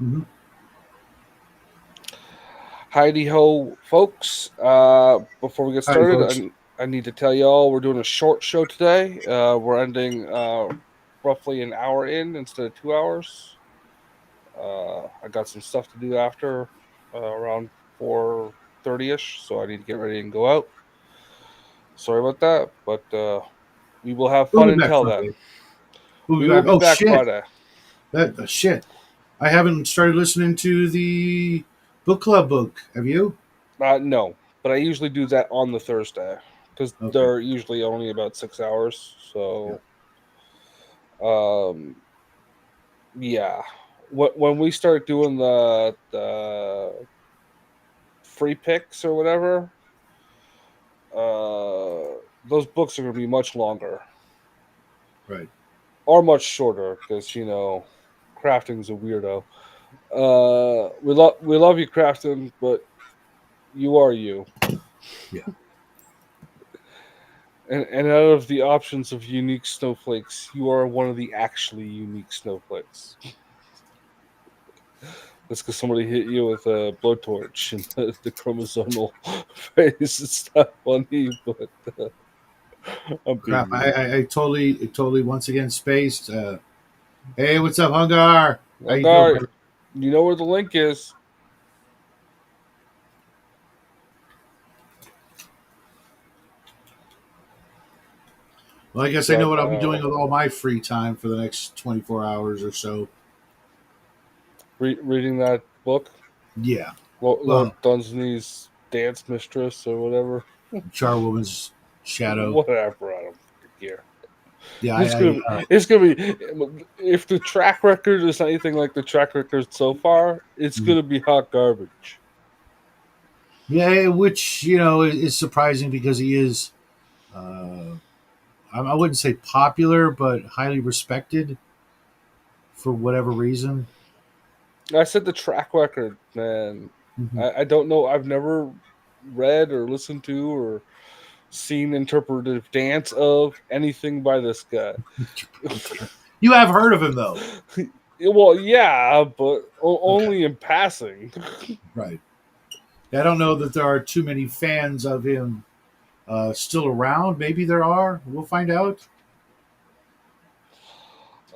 Mm-hmm. Heidi ho, folks. Before we get Hi, started, folks. I need to tell y'all we're doing a short show today. We're ending roughly an hour in instead of 2 hours. I got some stuff to do after around 4:30 ish, so I need to get ready and go out. Sorry about that, but we will have We'll fun be back until then. Friday. We'll be We will back. be Oh back shit! Friday. That shit. I haven't started listening to the book club book. Have you? No, but I usually do that on the Thursday because Okay. they're usually only about 6 hours. Yeah. So Um, yeah. When we start doing the free picks or whatever, those books are gonna be much longer Right. or much shorter because crafting's a weirdo. We love you, crafting, but you are you. Yeah. And out of the options of unique snowflakes, you are one of the actually unique snowflakes. That's because somebody hit you with a blowtorch and the chromosomal phase. It's not funny, but I'm Crap. being mean. I totally once again spaced. Hey, what's up, Hungar? How Like, you doing, all right, brother? you know where the link is. Well, I guess I know But what I'll be doing with all my free time for the next 24 hours or so. reading that book, Yeah. Lord Well, Dunsany's Dance Mistress or whatever. Charwoman's Shadow. Whatever, I don't fucking care. Yeah. It's gonna be. It's gonna be. If the track record is anything like the track record so far, it's Mhm. gonna be hot garbage. Yeah, which is surprising because he is. Uh, I wouldn't say popular, but highly respected for whatever reason. I said the track record, man. Mhm. I don't know. I've never read or listened to or seen interpretive dance of anything by this guy. You have heard of him though, Well, yeah, but okay? only in passing. Right. I don't know that there are too many fans of him still around. Maybe there are. We'll find out.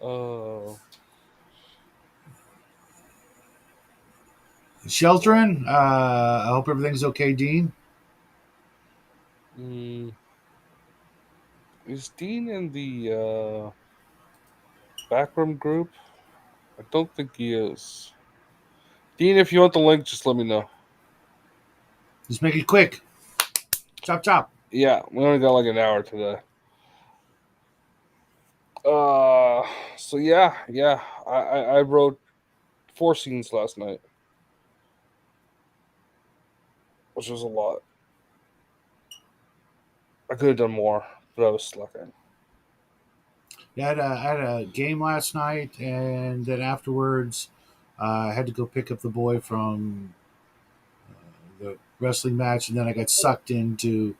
Uh, Sheltering. I hope everything's okay, Dean. mm, is Dean in the backroom group? I don't think he is. Dean, if you want the link, just let me know. Just make it quick. Chop chop. Yeah, we only got like an hour today. Uh, so yeah. I wrote 4 scenes last night, which was a lot. I could have done more, but I was slacking. Yeah, I had a game last night, and then afterwards, I had to go pick up the boy from the wrestling match, and then I got sucked into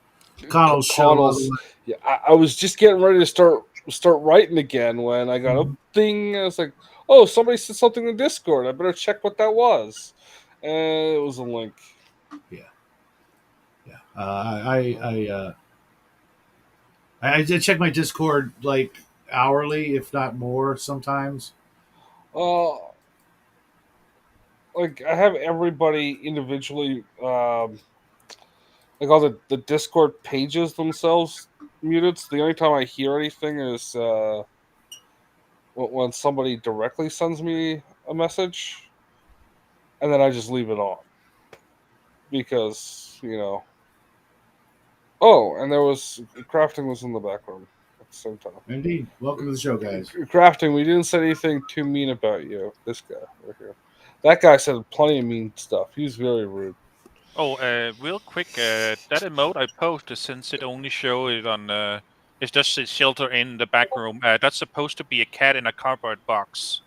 Connell's show. Connell's. Yeah, I was just getting ready to start writing again when I got a Mhm. thing. I was like, "Oh, somebody said something in Discord. I better check what that was." And it was a link. Yeah, yeah. I did check my Discord like hourly, if not more, sometimes. Uh, like I have everybody individually, like all the Discord pages themselves muted. So the only time I hear anything is when somebody directly sends me a message, and then I just leave it on because Oh, and there was crafting was in the background at the same time. Indeed. Welcome to the show, guys. Crafting, we didn't say anything too mean about you. This guy right here, that guy said plenty of mean stuff. He was very rude. Oh, real quick, that emote I posted, since it only show it on, it just says shelter in the back room. That's supposed to be a cat in a cardboard box.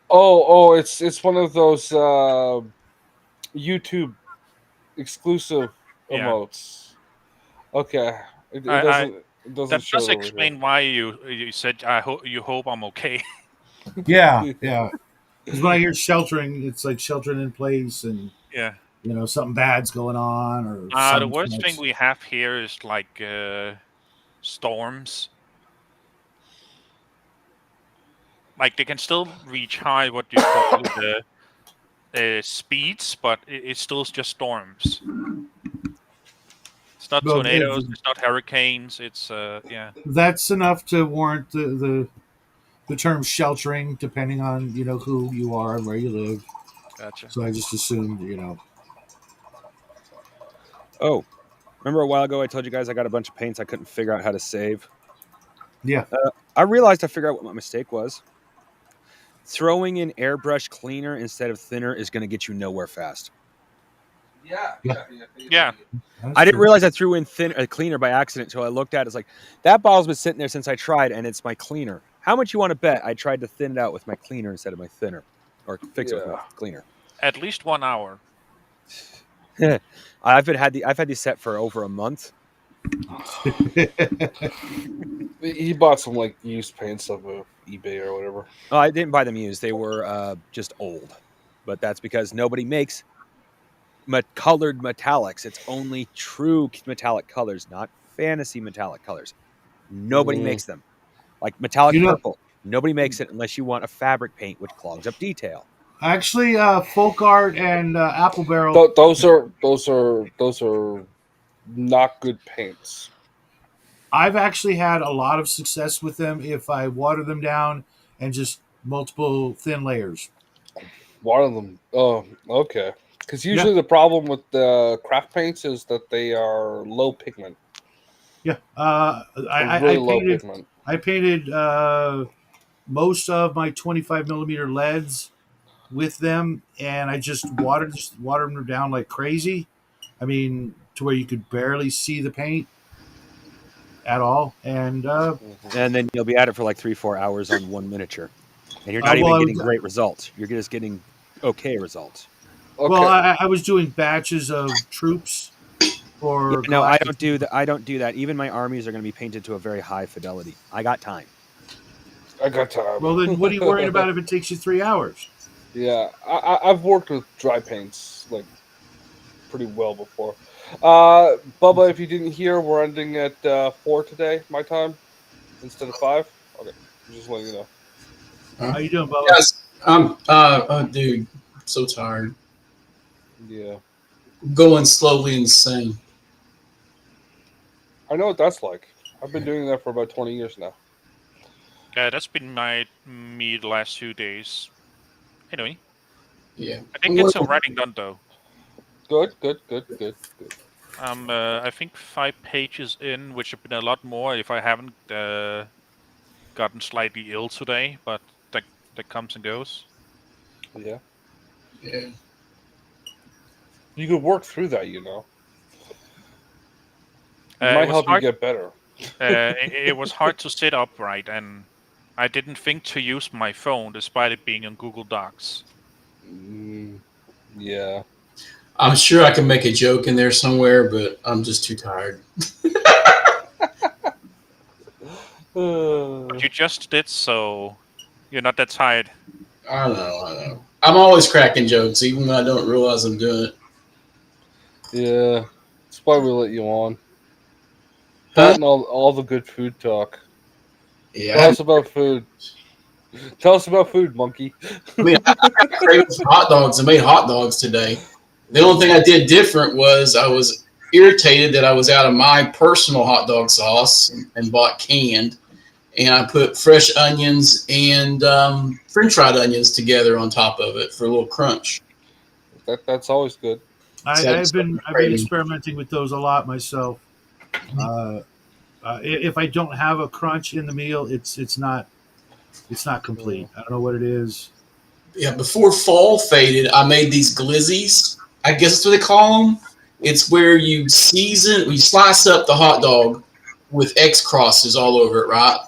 Oh, it's one of those YouTube exclusive Yeah, emotes. Okay, it I doesn't it doesn't that show does it over explain why you said you hope I'm okay. Yeah, here. yeah. Because when I hear sheltering, it's like sheltering in place, and Yeah. something bad's going on, or The sun worst thing sets. we have here is like storms. Like they can still reach high, what you call the speeds, but it's still just storms. It's not Well, tornadoes. It's not hurricanes. It's yeah. that's enough to warrant the term sheltering, depending on who you are and where you live. Gotcha. So I just assumed, Oh, remember a while ago I told you guys I got a bunch of paints I couldn't figure out how to save? yeah. I realized I figured out what my mistake was. Throwing in airbrush cleaner instead of thinner is going to get you nowhere fast. Yeah. I didn't realize I threw in cleaner by accident until I looked at it. It's like, that bottle's been sitting there since I tried, and it's my cleaner. How much you want to bet I tried to thin it out with my cleaner instead of my thinner? Or fix it with my cleaner. At least 1 hour. I've had these set for over a month. He bought some like used paints off of eBay or whatever. Oh, I didn't buy them used. They were just old. But that's because nobody makes colored metallics. It's only true metallic colors, not fantasy metallic colors. Nobody makes them. Like metallic purple. Nobody makes it unless you want a fabric paint, which clogs up detail. Actually, Folk Art and Apple Barrel. Those are not good paints. I've actually had a lot of success with them if I water them down and just multiple thin layers. Water them. Oh, okay. Because usually the problem with the craft paints is that they are low pigment. Yeah, Pigment. I painted most of my 25 millimeter leads with them, and I just watered them down like crazy. I mean, to where you could barely see the paint at all. And then you'll be at it for like 3-4 hours on one miniature, and you're not even getting great results. You're just getting okay results. Okay. Well, I was doing batches of troops. Or no, I don't do that. I don't do that. Even my armies are going to be painted to a very high fidelity. I got time. Well, then what are you worrying about if it takes you 3 hours? Yeah, I've worked with dry paints like pretty well before. Bubba, if you didn't hear, we're ending at 4 today, my time, instead of 5. Okay, I'm just letting you know. How you doing, Bubba? Yes, dude, I'm so tired. Yeah. I'm going slowly insane. I know what that's like. I've been doing that for about 20 years now. That's been me the last 2 days. Anyway. Yeah. I did get some writing done though. Good. I think 5 pages in, which have been a lot more if I haven't gotten slightly ill today, but that comes and goes. Yeah. Yeah. You could work through that, It might help you get better. It was hard to sit upright, and I didn't think to use my phone despite it being on Google Docs. Yeah. I'm sure I can make a joke in there somewhere, but I'm just too tired. But you just did, so you're not that tired. I know. I'm always cracking jokes, even when I don't realize I'm doing it. Yeah. That's why we let you on. That and all the good food talk. Yeah. Tell us about food. Tell us about food, monkey. I mean, I got craving for hot dogs. I made hot dogs today. The only thing I did different was I was irritated that I was out of my personal hot dog sauce and bought canned. And I put fresh onions and French fried onions together on top of it for a little crunch. That's always good. I've been experimenting with those a lot myself. If I don't have a crunch in the meal, it's not complete. I don't know what it is. Yeah, before fall faded, I made these glizzies. I guess that's what they call them. It's where you slice up the hot dog with X crosses all over it, right?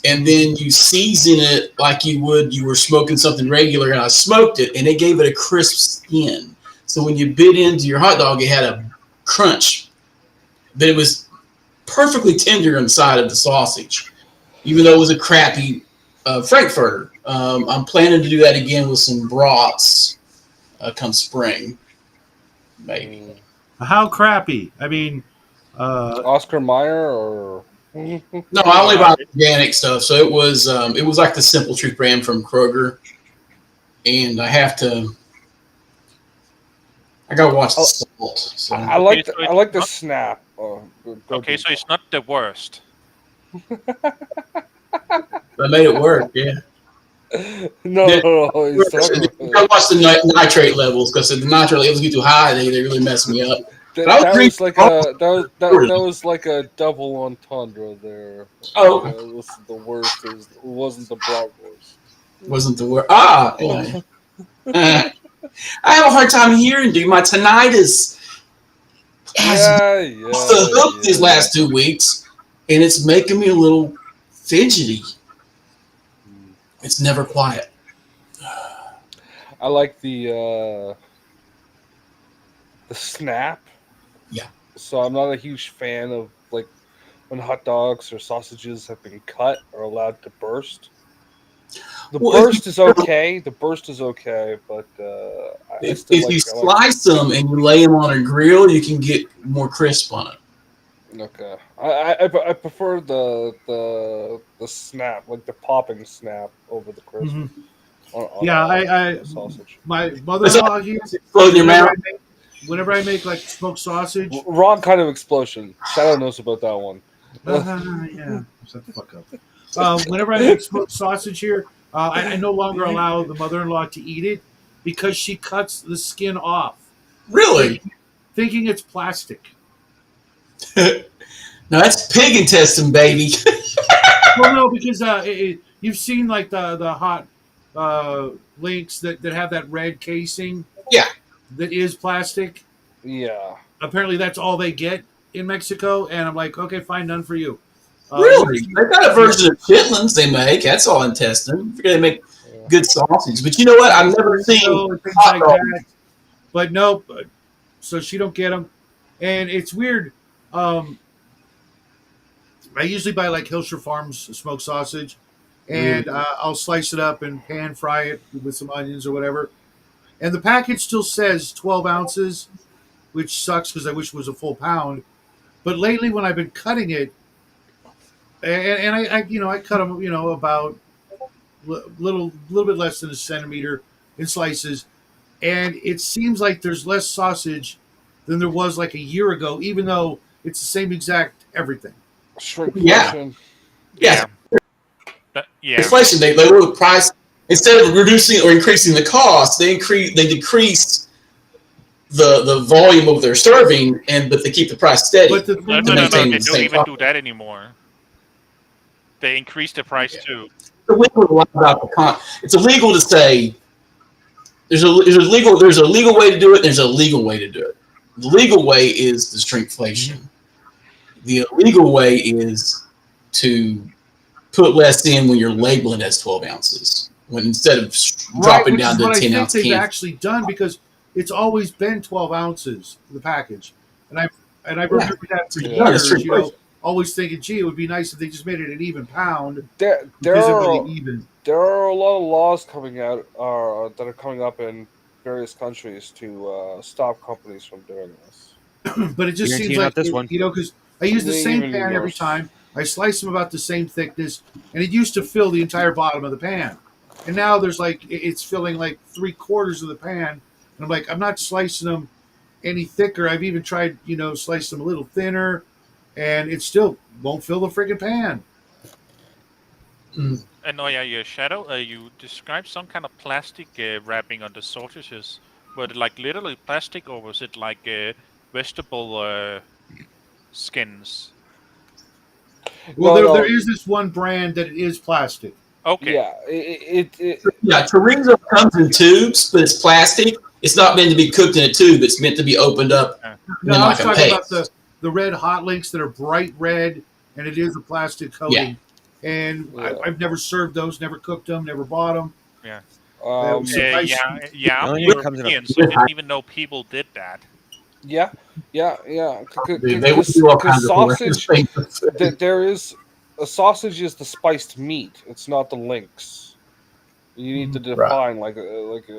And then you season it like you were smoking something regular, and I smoked it, and it gave it a crisp skin. So when you bit into your hot dog, it had a crunch, but it was perfectly tender inside of the sausage, even though it was a crappy Frankfurter. I'm planning to do that again with some brats come spring, maybe. How crappy? I mean, Oscar Mayer or No, I only buy organic stuff, so it was like the Simple Truth brand from Kroger, and I gotta watch the salt. So. I like so I it's like the not- snap. Oh, go Okay, deep. so it's not the worst. I made it work, yeah. no, he's talking You about gotta watch the nitrate levels because if the nitrate levels get too high, they really mess me up. that was like that was like a double entendre there. Oh. It was the worst. It wasn't the bratwurst. Wasn't the word. Anyway. I have a hard time hearing, dude. My tinnitus has off the hook these last 2 weeks, and it's making me a little fidgety. It's never quiet. I like the snap. Yeah. So I'm not a huge fan of like when hot dogs or sausages have been cut or allowed to burst. The burst is okay. The burst is okay, but if you slice them and you lay them on a grill, you can get more crisp on it. Okay, I prefer the snap, like the popping snap, over the crisp. Mm-hmm. I sausage. My mother-in-law here. Whenever I make like smoked sausage, wrong kind of explosion. Shadow knows about that one. Yeah, shut the fuck up. Whenever I make smoked sausage here, I no longer allow the mother-in-law to eat it because she cuts the skin off. Really? Thinking it's plastic. No, that's pig intestine, baby. Well, no, because you've seen like the hot links that have that red casing. Yeah. That is plastic. Yeah. Apparently, that's all they get in Mexico, and I'm like, okay, fine, none for you. Really? They got a version of chitlins they make. That's all intestine. They make good sausage, but you know what? I've never seen things like that. But nope. So she don't get them, and it's weird. I usually buy like Hilscher Farms smoked sausage, and I'll slice it up and pan fry it with some onions or whatever. And the package still says 12 ounces, which sucks because I wish it was a full pound. But lately, when I've been cutting it, and I cut them, about little bit less than a centimeter in slices, and it seems like there's less sausage than there was like a year ago, even though it's the same exact everything. Shrinkflation. Yeah. Yeah. Inflation. They lower the price instead of reducing or increasing the cost. They decrease the volume of their serving, but they keep the price steady. But no, they don't even do that anymore. They increase the price too. It's illegal to say there's a legal way to do it. And there's a legal way to do it. The legal way is the shrinkflation. The illegal way is to put less in when you're labeling as 12 ounces, when instead of dropping down to 10 ounce cans. I think they've cans. actually done because it's always been 12 ounces the package, and I remember that for years. Always thinking, gee, it would be nice if they just made it an even pound. There are a lot of laws coming out that are coming up in various countries to stop companies from doing this. But it just seems like because I use the same pan every time. I slice them about the same thickness, and it used to fill the entire bottom of the pan. And now there's it's filling like 3/4 of the pan. And I'm like, I'm not slicing them any thicker. I've even tried, slice them a little thinner, and it still won't fill the friggin' pan. And your Shadow, you described some kind of plastic wrapping on the sausages. Was it like literally plastic, or was it like vegetable skins? Well, there is this one brand that it is plastic. Okay. Yeah, chorizo comes in tubes, but it's plastic. It's not meant to be cooked in a tube. It's meant to be opened up. No, I was talking about the red hot links that are bright red, and it is a plastic coating. Yeah. And I've never served those, never cooked them, never bought them. Yeah. Um, I'm European, so I didn't even know people did that. Yeah. They would do all kinds of sausage. There is a sausage is the spiced meat. It's not the links. You need to Right. define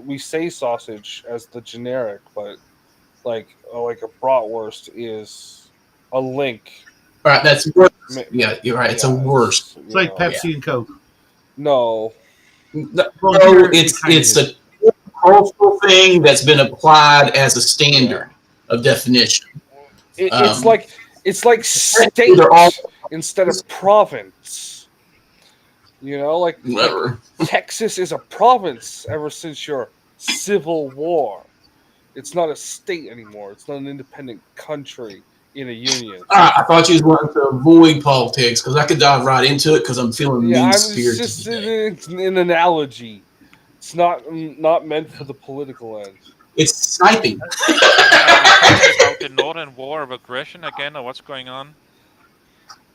we say sausage as the generic, but like a bratwurst is a link. Right, that's worse. Ma- Yeah, you're right. It's a yeah, worse. It's like know, Pepsi and Coke. No, No, Well, no, here it it's kinda it's is. a cultural thing that's been applied as a standard of definition. it's Um, like state they're all instead of province. Like whatever. Texas is a province ever since your Civil War. It's not a state anymore. It's not an independent country in a union. I thought you was wanting to avoid politics because I could dive right into it because I'm feeling Yeah, mean it's spirited just today. an analogy. It's not meant for the political end. It's sniping. Are we talking about the Northern War of Aggression again, or what's going on?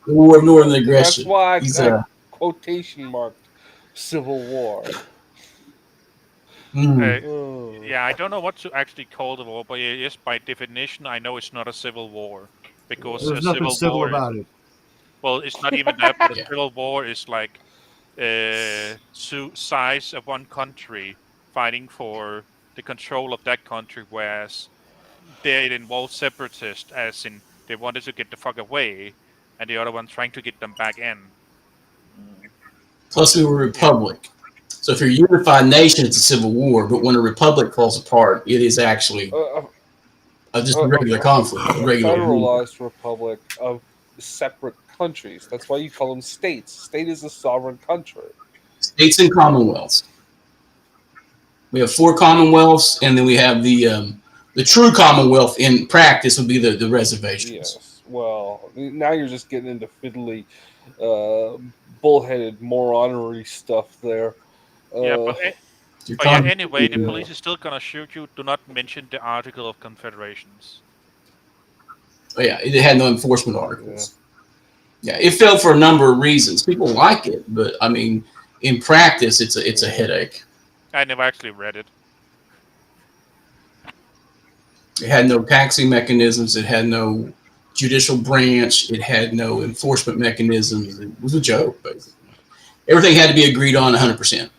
The war of northern That's aggression. why He's I quotation marked Civil War. Oh. Yeah, I don't know what to actually call the war, but it is by definition. I know it's not a civil war because There's a nothing civil civil war is, about it. well, it's not even that. But a Yeah. civil war is like two sides of one country fighting for the control of that country, whereas there it involves separatists, as in they wanted to get the fuck away, and the other one trying to get them back in. Plus, we were a republic. So if you're a unified nation, it's a civil war. But when a republic falls apart, it is actually just a regular conflict, a A regular war. federalized republic of separate countries. That's why you call them states. State is a sovereign country. States and commonwealths. We have 4 commonwealths, and then we have the true commonwealth in practice would be the reservations. Yes. Well, now you're just getting into fiddly, bullheaded, moronery stuff there. Yeah, but anyway, the police is still gonna shoot you. Do not mention the Article of Confederations. Oh, yeah, it had no enforcement articles. Yeah, it failed for a number of reasons. People like it, but I mean, in practice, it's a headache. I never actually read it. It had no taxing mechanisms. It had no judicial branch. It had no enforcement mechanisms. It was a joke, basically. Everything had to be agreed on 100%.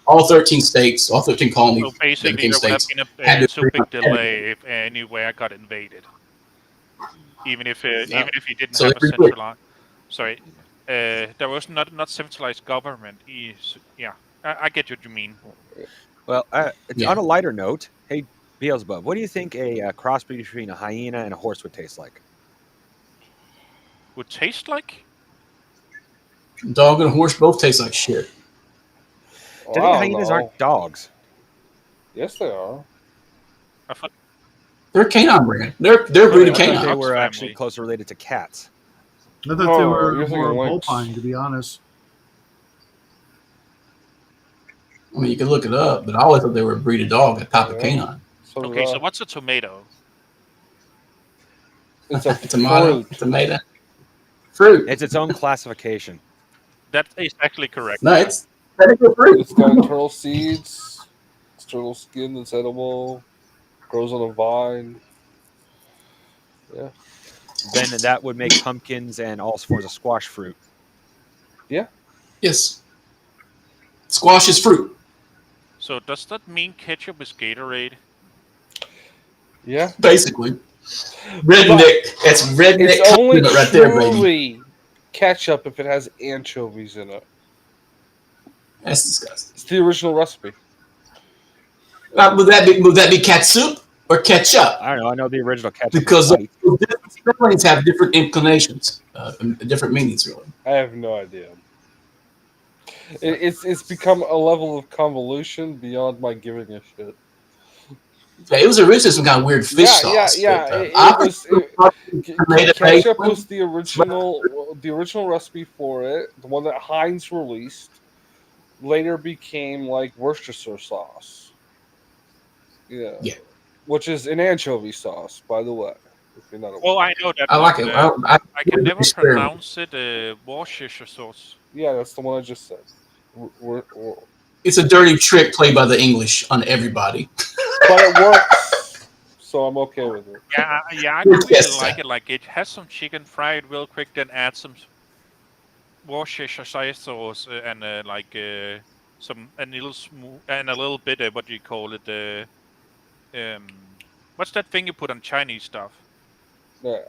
All 13 states, all 13 colonies, So basically, there would have been had a to too agree big on delay if anywhere got invaded, even if you didn't So have they a agreed. centralized. Sorry, there was not centralized government. Yeah, I get what you mean. Well, Yeah. on a lighter note, hey, Beelzebub, what do you think a crossbreed between a hyena and a horse would taste like? Would taste like? Dog and horse both taste like shit. Do you think hyenas aren't dogs? Yes, they are. I thought, They're canine brand. They're Oh, breed I of yeah. thought canine. they Dogs were actually family. close related to cats. I thought they No, were you're thinking more lynx. bovine, to be honest. I mean, you can look it up, but I always thought they were a breed of dog, a type of Yeah. canine. So did Okay, I. so what's a tomato? It's a Tomato, fruit. tomato, fruit. It's its own classification. That is actually correct. No, it's technically fruit. It's got internal seeds, external skin that's edible, grows on a vine. Yeah. Then that would make pumpkins and all forms of squash fruit. Yes. Squash is fruit, So does that mean ketchup is Gatorade? Yeah. basically. Redneck. That's redneck It's only compliment right there, baby. truly ketchup if it has anchovies in it. That's disgusting. It's the original recipe. Would that be catsup or ketchup? I don't know. I know the original ketchup. Because was white. different spellings have different inclinations, different meanings, really. I have no idea. It's become a level of convolution beyond my giving a shit. Yeah, it was originally some kind of weird fish sauce. Yeah. But, Ketchup was the original recipe for it. The one that Heinz released later became like Worcestershire sauce. Yeah. Which is an anchovy sauce, by the way. If you're not aware. Well, I know that. I like it. I can never experiment. pronounce it. Worcestershire sauce. Yeah, that's the one I just said. It's a dirty trick played by the English on everybody. But it works, so I'm okay with it. Yeah, I really Yes, like it. Like it has some chicken fried real quick, then add some Worcestershire sauce and a little smooth and a little bit what do you call it? What's that thing you put on Chinese stuff? Yeah.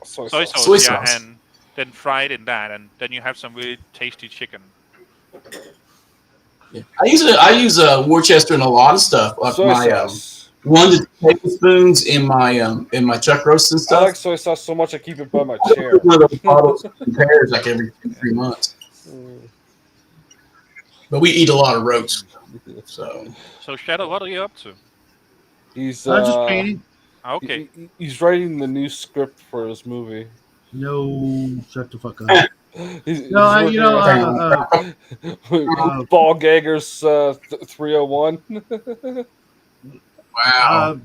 Soy Soy sauce. Soy sauce, yeah, sauce. and then fry it in that, and then you have some really tasty chicken. Yeah. I use a Worcester in a lot of stuff. Like Soy my sauce. 1 to 2 tablespoons in my chuck roast and I like stuff. soy sauce so much I keep it by my I chair. put one of those bottles in pairs like every 2-3 months. But we eat a lot of roast, so So Shadow, what are you up to? He's Just painting. Okay. he's writing the new script for his movie. No, shut the fuck up. He's No, working on Ball Gaggers 301. wow.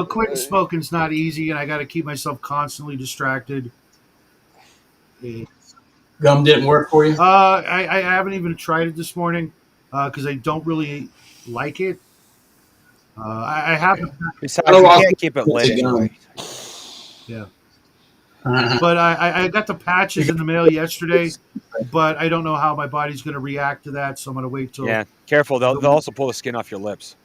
Quitting smoking's not easy, and I got to keep myself constantly distracted. Gum didn't work for you? I haven't even tried it this morning because I don't really like it. I have, Besides, I don't you know, can't keep it lit anyway. yeah, but I got the patches in the mail yesterday, but I don't know how my body's going to react to that, so I'm going to wait till. Yeah, careful. They'll also pull the skin off your lips.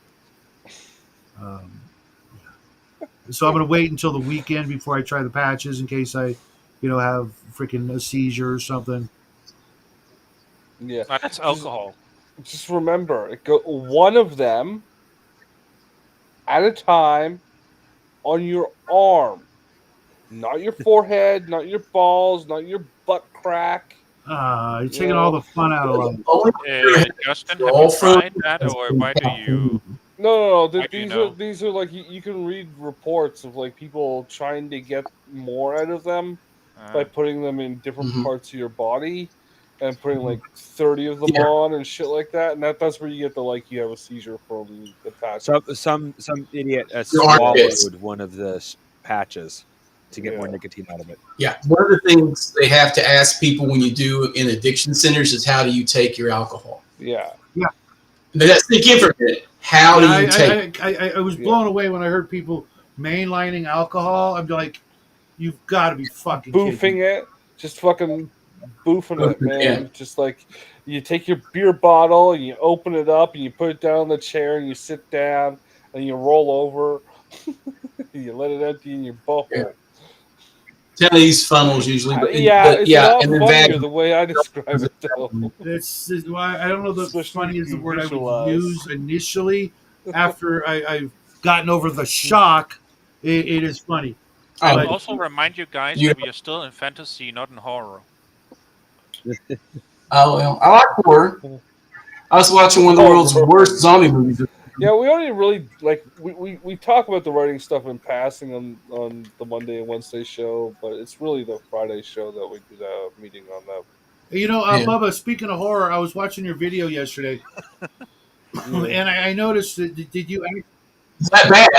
So I'm going to wait until the weekend before I try the patches in case I, have freaking a seizure or something. Yeah, That's alcohol. Just remember, one of them at a time on your arm, not your forehead, not your balls, not your butt crack. You're taking all the fun out of life. Justin, have you tried that, or why do you? No. Why do you know? These are like you can read reports of like people trying to get more out of them by putting them in different parts of your body and putting like 30 of them on and shit like that, and that's where you get the you have a seizure from the patch. So some idiot swallowed one of the patches to get more nicotine out of it. Yeah, one of the things they have to ask people when you do in addiction centers is how do you take your alcohol? Yeah. Let's think in for a minute. How do you take? I was blown away when I heard people mainlining alcohol. I'm like, you've got to be fucking boofing it, just fucking boofing it, man. Yeah. Just like you take your beer bottle and you open it up and you put it down on the chair and you sit down and you roll over. You let it empty in your butthole. Yeah. 10 of these funnels usually, but it's a lot funnier the way I describe it though. I don't know the funny is the word I would use initially. After I've gotten over the shock, it is funny. I will also remind you guys that we are still in fantasy, not in horror. Oh well, I like horror. I was watching one of the world's worst zombie movies. Yeah, we only really we talk about the writing stuff in passing on the Monday and Wednesday show, but it's really the Friday show that we did a meeting on that. Bubba, speaking of horror, I was watching your video yesterday, and I noticed that. Did you? Is that bad?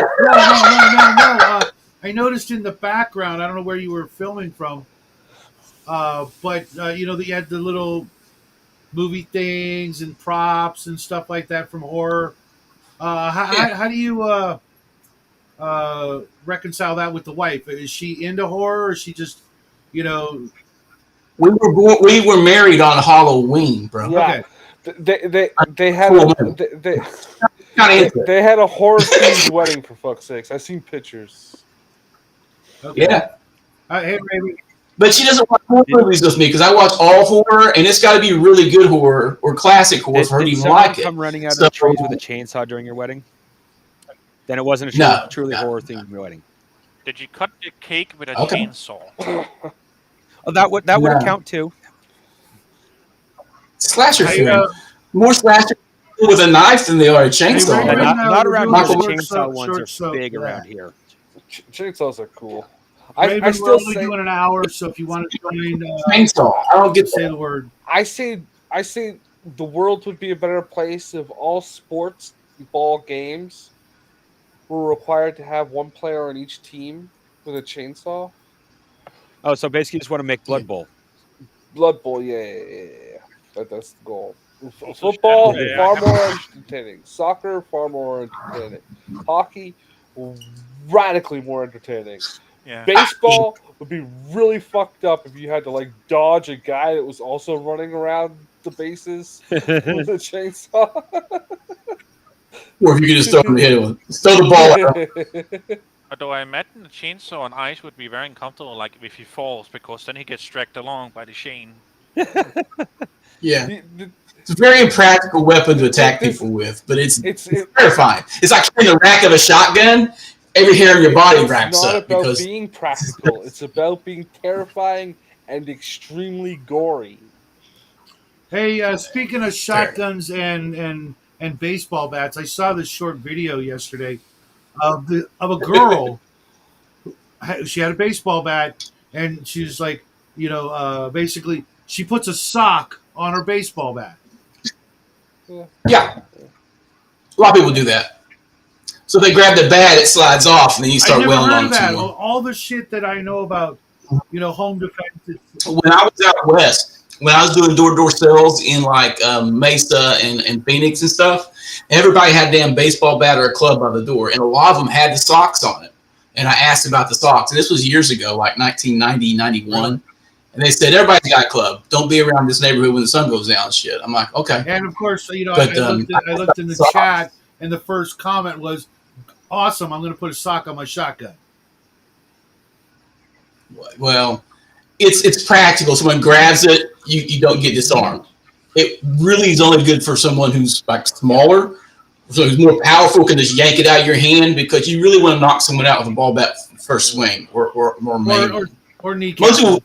No. I noticed in the background. I don't know where you were filming from, but that you had the little movie things and props and stuff like that from horror. How do you reconcile that with the wife? Is she into horror, or is she just, We were married on Halloween, bro. Yeah. Okay. They had they had a horror themed wedding, for fuck's sakes. I've seen pictures. Okay. Yeah. Hey, baby. But she doesn't watch horror movies with me because I watch all horror, and it's got to be really good horror or classic horror for her to even like it. Come running out of the trees with a chainsaw during your wedding? Then it wasn't a truly horror themed wedding. Did you cut the cake with a chainsaw? Oh, that would count too. Slasher film. More slasher with a knife than they are a chainsaw. Hey, not around here. The chainsaw ones are big around here. Chainsaws are cool. I still only doing an hour, so if you want to join, chainsaw. I don't get say the word. I say the world would be a better place if all sports ball games were required to have one player on each team with a chainsaw. Oh, so basically, you just want to make Blood Bowl. Blood Bowl, yeah. That's the goal. Football, far more entertaining. Soccer, far more entertaining. Hockey, radically more entertaining. Yeah. Baseball would be really fucked up if you had to dodge a guy that was also running around the bases with a chainsaw. Or if you could just throw the hit one, throw the ball out. Although I imagine the chainsaw on ice would be very uncomfortable, like if he falls, because then he gets dragged along by the chain. Yeah. It's a very impractical weapon to attack people with, but it's terrifying. It's like carrying the rack of a shotgun. Every hair in your body wraps up. It's not about being practical. It's about being terrifying and extremely gory. Hey, speaking of shotguns and baseball bats, I saw this short video yesterday of a girl. She had a baseball bat, and she's like, basically, she puts a sock on her baseball bat. Yeah. A lot of people do that. So they grab the bat, it slides off, and then you start wailing on someone. All the shit that I know about, home defense. When I was out west, when I was doing door-to-door sales in like Mesa and Phoenix and stuff, everybody had a damn baseball bat or a club by the door, and a lot of them had the socks on it. And I asked about the socks, and this was years ago, like 1990, 91. And they said, everybody's got a club. Don't be around this neighborhood when the sun goes down and shit. I'm like, okay. And, of course, I looked in the chat, and the first comment was, awesome, I'm going to put a sock on my shotgun. Well, it's practical. Someone grabs it, you don't get disarmed. It really is only good for someone who's like smaller, so who's more powerful, can just yank it out of your hand, because you really want to knock someone out with a ball bat first swing or kneecap.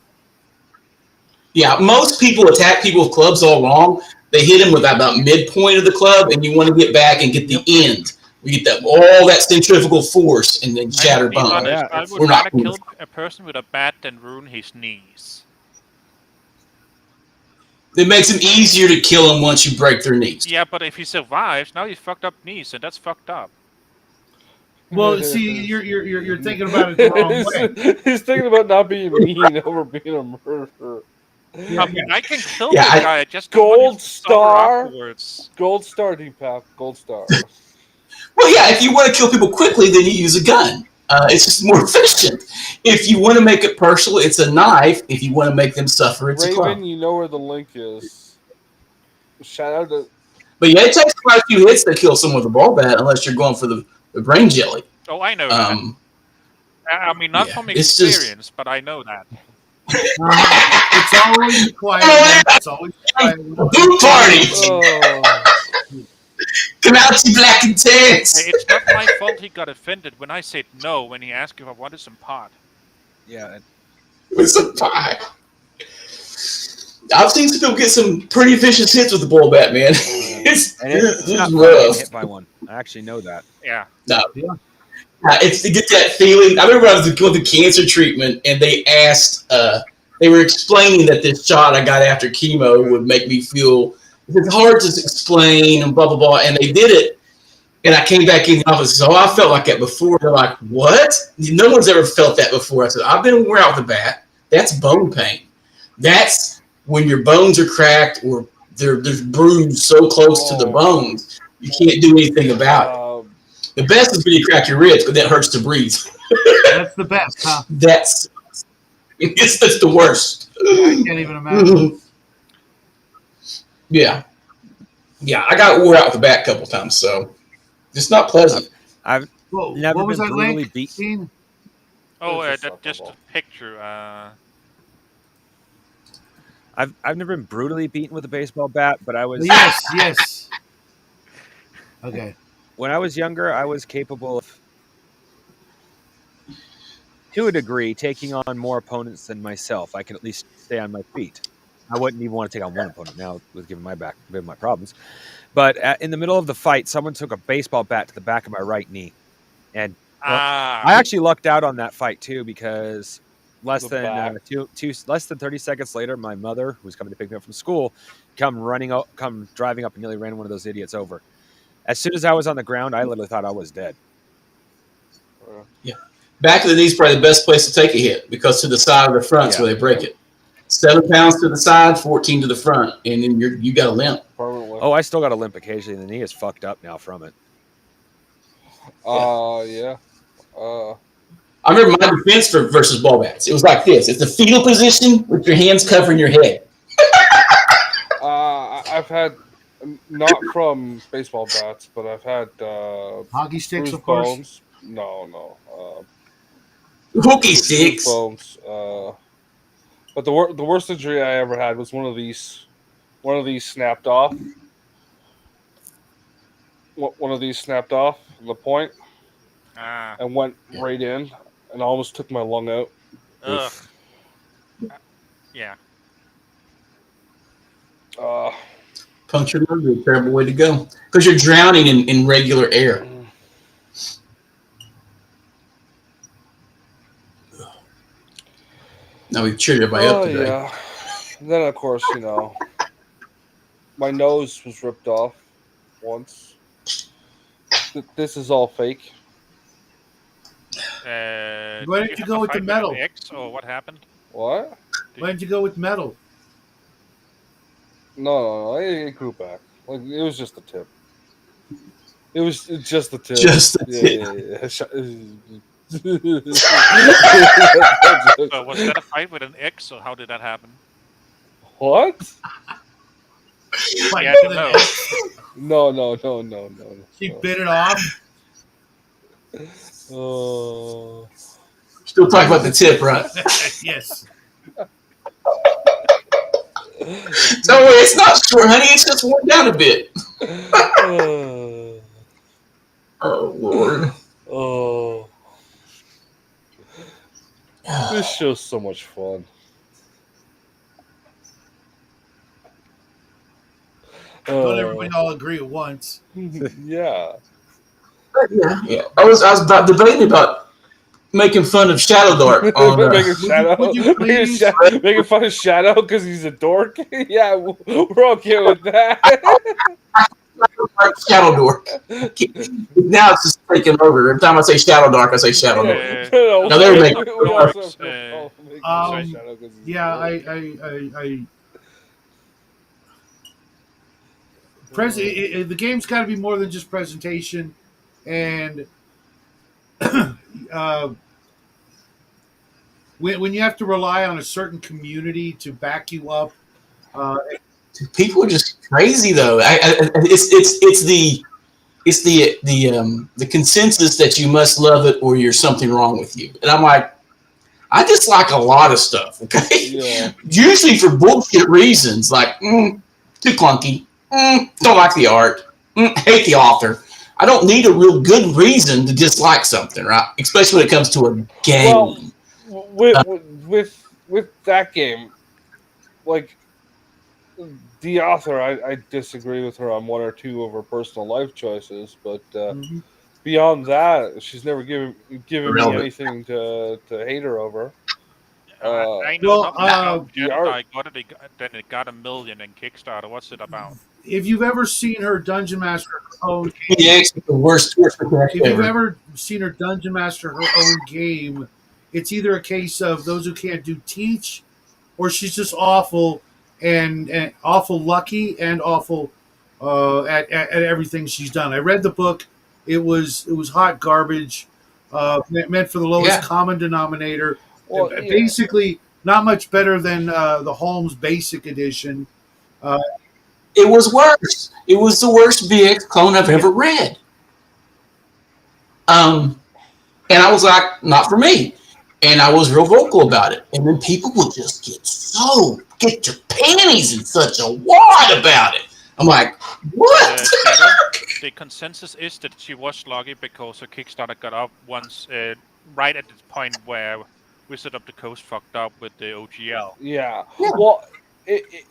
Most people attack people with clubs all wrong. They hit them with about midpoint of the club, and you want to get back and get the end. We get all that centrifugal force and then shatter bone. I would rather kill a person with a bat than ruin his knees. It makes him easier to kill him once you break their knees. Yeah, but if he survives, now he's fucked up knees, and that's fucked up. Well, see, you're thinking about it the wrong way. He's thinking about not being mean over being a murderer. I mean, I can kill this guy. Just gold star. Gold star, Deepak. Gold star. Well, yeah. If you want to kill people quickly, then you use a gun. It's just more efficient. If you want to make it personal, it's a knife. If you want to make them suffer, it's a club. Raven, you know where the link is. Shout out to. But yeah, it takes quite a few hits to kill someone with a ball bat, unless you're going for the brain jelly. Oh, I know that. I mean, not from experience, but I know that. It's always quiet. It's always quiet. Boom party! Come out, you black and tans! Hey, it's not my fault he got offended when I said no when he asked if I wanted some pot. Yeah. With some pie. I've seen some people get some pretty vicious hits with the ball bat, man. It's not rough. Hit by one. I actually know that. Yeah. No. Yeah. It's to get that feeling. I remember I was going through cancer treatment, and they asked, they were explaining that this shot I got after chemo would make me feel, it's hard to explain and blah, blah, blah. And they did it. And I came back in the office. So I felt like that before. They're like, what? No one's ever felt that before. I said, I've been worn out with the bat. That's bone pain. That's when your bones are cracked or they're bruised so close to the bones, you can't do anything about it. The best is when you crack your ribs, because that hurts to breathe. That's the best, huh? That's the worst. I can't even imagine. Yeah. I got wore out with the bat a couple times, so it's not pleasant. I've never what was been that brutally link? beaten. Oh, just a picture. I've never been brutally beaten with a baseball bat, but I was. Yes. Okay. When I was younger, I was capable of, to a degree, taking on more opponents than myself. I can at least stay on my feet. I wouldn't even want to take on one opponent now, with given my problems. But in the middle of the fight, someone took a baseball bat to the back of my right knee, and I actually lucked out on that fight too, because less than 30 seconds later, my mother, who was coming to pick me up from school, come driving up and nearly ran one of those idiots over. As soon as I was on the ground, I literally thought I was dead. Yeah. Back of the knee is probably the best place to take a hit, because to the side of the front is where they break it. 7 pounds to the side, 14 to the front, and then you got a limp. Oh, I still got a limp occasionally. The knee is fucked up now from it. Yeah. I remember my defense versus ball bats. It was like this. It's the fetal position with your hands covering your head. I've had not from baseball bats, but I've had Hockey sticks, bruised of course. bones. No. Hooky Bruised sticks. bones. But the worst injury I ever had was one of these snapped off. One of these snapped off the point Ah, and went Yeah. right in and almost took my lung out. ugh. Yeah. Uh, Punctured lung is a terrible way to go because you're drowning in regular air. Now we've cheered everybody up today. Yeah. Then of course, my nose was ripped off once. This is all fake. Why Did didn't you you have go a with the fight with metal? an ex, or what happened? What? Why didn't you go with metal? No. It grew back. Like it was just the tip. It was just the tip. Just the tip. So was that a fight with an ex, or how did that happen? What? Like, Yeah, with an no. X? No. She bit it off. Oh. Still talking about the tip, right? Yes. So it's not short, honey. It's just worn down a bit. Oh Lord. Oh. This show's so much fun. Don't everybody all agree at once? Yeah. Yeah. I was about debating about making fun of Shadow Dark on Making Shadow, would you please? making fun of Shadow because he's a dork. Yeah, we're okay with that. Shadow Dark. Now it's just taking over. Every time I say Shadow Dark, I say Shadow Dark. Now they're making we also have no problem making fun of Shadow 'cause he's a Yeah, dork. the game's got to be more than just presentation, and when you have to rely on a certain community to back you up, People are just crazy though. It's the consensus that you must love it or you're something wrong with you. And I'm like, I dislike a lot of stuff. Okay, Yeah. Usually for bullshit reasons, like too clunky, don't like the art, hate the author. I don't need a real good reason to dislike something, right? Especially when it comes to a game. Well, with that game, like the author, I disagree with her on one or two of her personal life choices, but beyond that, she's never given me Irrelevant. anything to hate her over. I know well, nothing about the Jedi. art- I got it. Then it got 1 million in Kickstarter. What's it about? if you've ever seen her dungeon master her own Yeah, it's the worst Twister if you've ever. ever seen her dungeon master her own game, it's either a case of those who can't do teach, or she's just awful and awful lucky and awful at everything she's done. I read the book; it was hot garbage, meant for the lowest common denominator. Well, Basically, not much better than the Holmes Basic Edition. It was worse. It was the worst VX clone I've ever read. And I was like, not for me. And I was real vocal about it. And then people would just get your panties in such a wad about it. I'm like, what? The consensus is that she was lucky because her Kickstarter got up once, right at the point where Wizard of the Coast fucked up with the OGL. Yeah. Well, It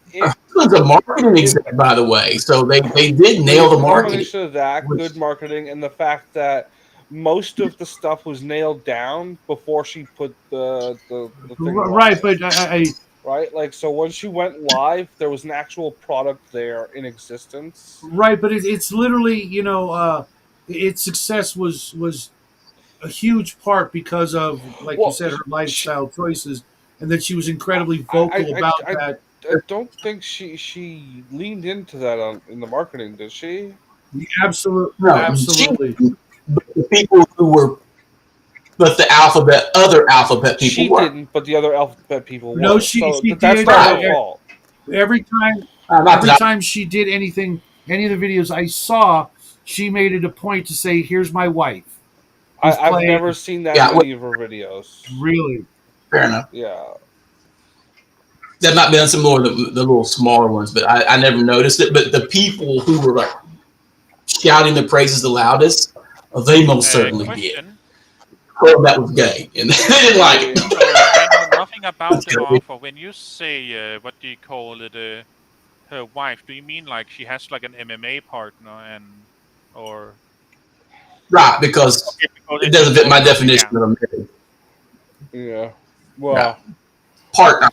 was a marketing exec, by the way. So they did nail the marketing. Combination of that, good marketing, and the fact that most of the stuff was nailed down before she put the thing Right, live. but right, like so when she went live, there was an actual product there in existence. Right, but it's literally its success was a huge part because of, like you said, her lifestyle choices, and that she was incredibly vocal about that. I don't think she leaned into that in the marketing, did she? Absolutely, No, absolutely. But the people who were, other alphabet people she were. didn't, but the other alphabet people were. No, she that's did. not her fault. Every time Not Every that time she did anything, any of the videos I saw, she made it a point to say, "Here's my wife." Who's I've playing? never seen that Yeah, in any of her videos. Really? fair enough. Yeah. That might be on some more of the little smaller ones, but I never noticed it. But the people who were like shouting the praises the loudest, they most certainly did. Question. Oh, that was gay, and they didn't like it. So I know nothing about the That's good. offer. When you say, what do you call it, her wife, do you mean like she has like an MMA partner or Right, because okay, because it it's doesn't fit my important, definition yeah. of a marriage. Yeah. Well, Partner.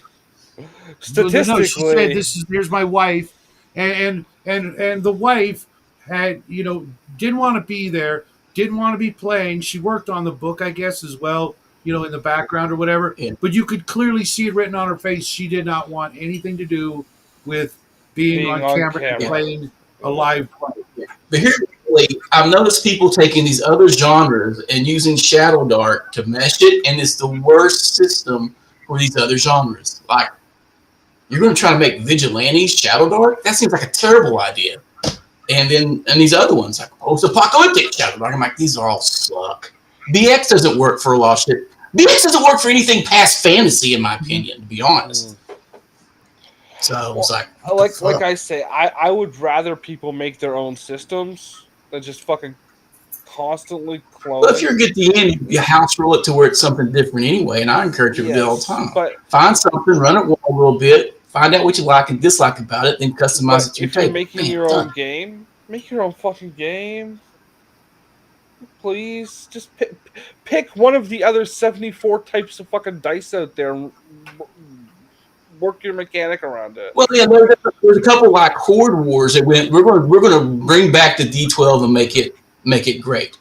No, she said, statistically, here's my wife," and the wife had didn't want to be there, didn't want to be playing. She worked on the book, I guess, as well, in the background or whatever. Yeah. But you could clearly see it written on her face. She did not want anything to do with being being on on camera and camera. playing a live play. But here, I've noticed people taking these other genres and using Shadow Dark to mesh it, and it's the worst system for these other genres. Like, you're going to try to make Vigilantes Shadow Dark? That seems like a terrible idea. And these other ones, like post-apocalyptic Shadow Dark, I'm like, these are all suck. BX doesn't work for a lot of shit. BX doesn't work for anything past fantasy, in my opinion, to be honest. So it's like, like I say, I would rather people make their own systems than just fucking constantly clone. Well, if you're at the end, you house rule it to where it's something different anyway, and I encourage you to do it all the time. But find something, run it a little bit, find out what you like and dislike about it, then customize it to your if you're table. making your own game, make your own fucking game. Please, just pick one of the other 74 types of fucking dice out there and work your mechanic around it. Well, yeah, there's a couple like Horde Wars that went. We're going to bring back the D12 and make it great.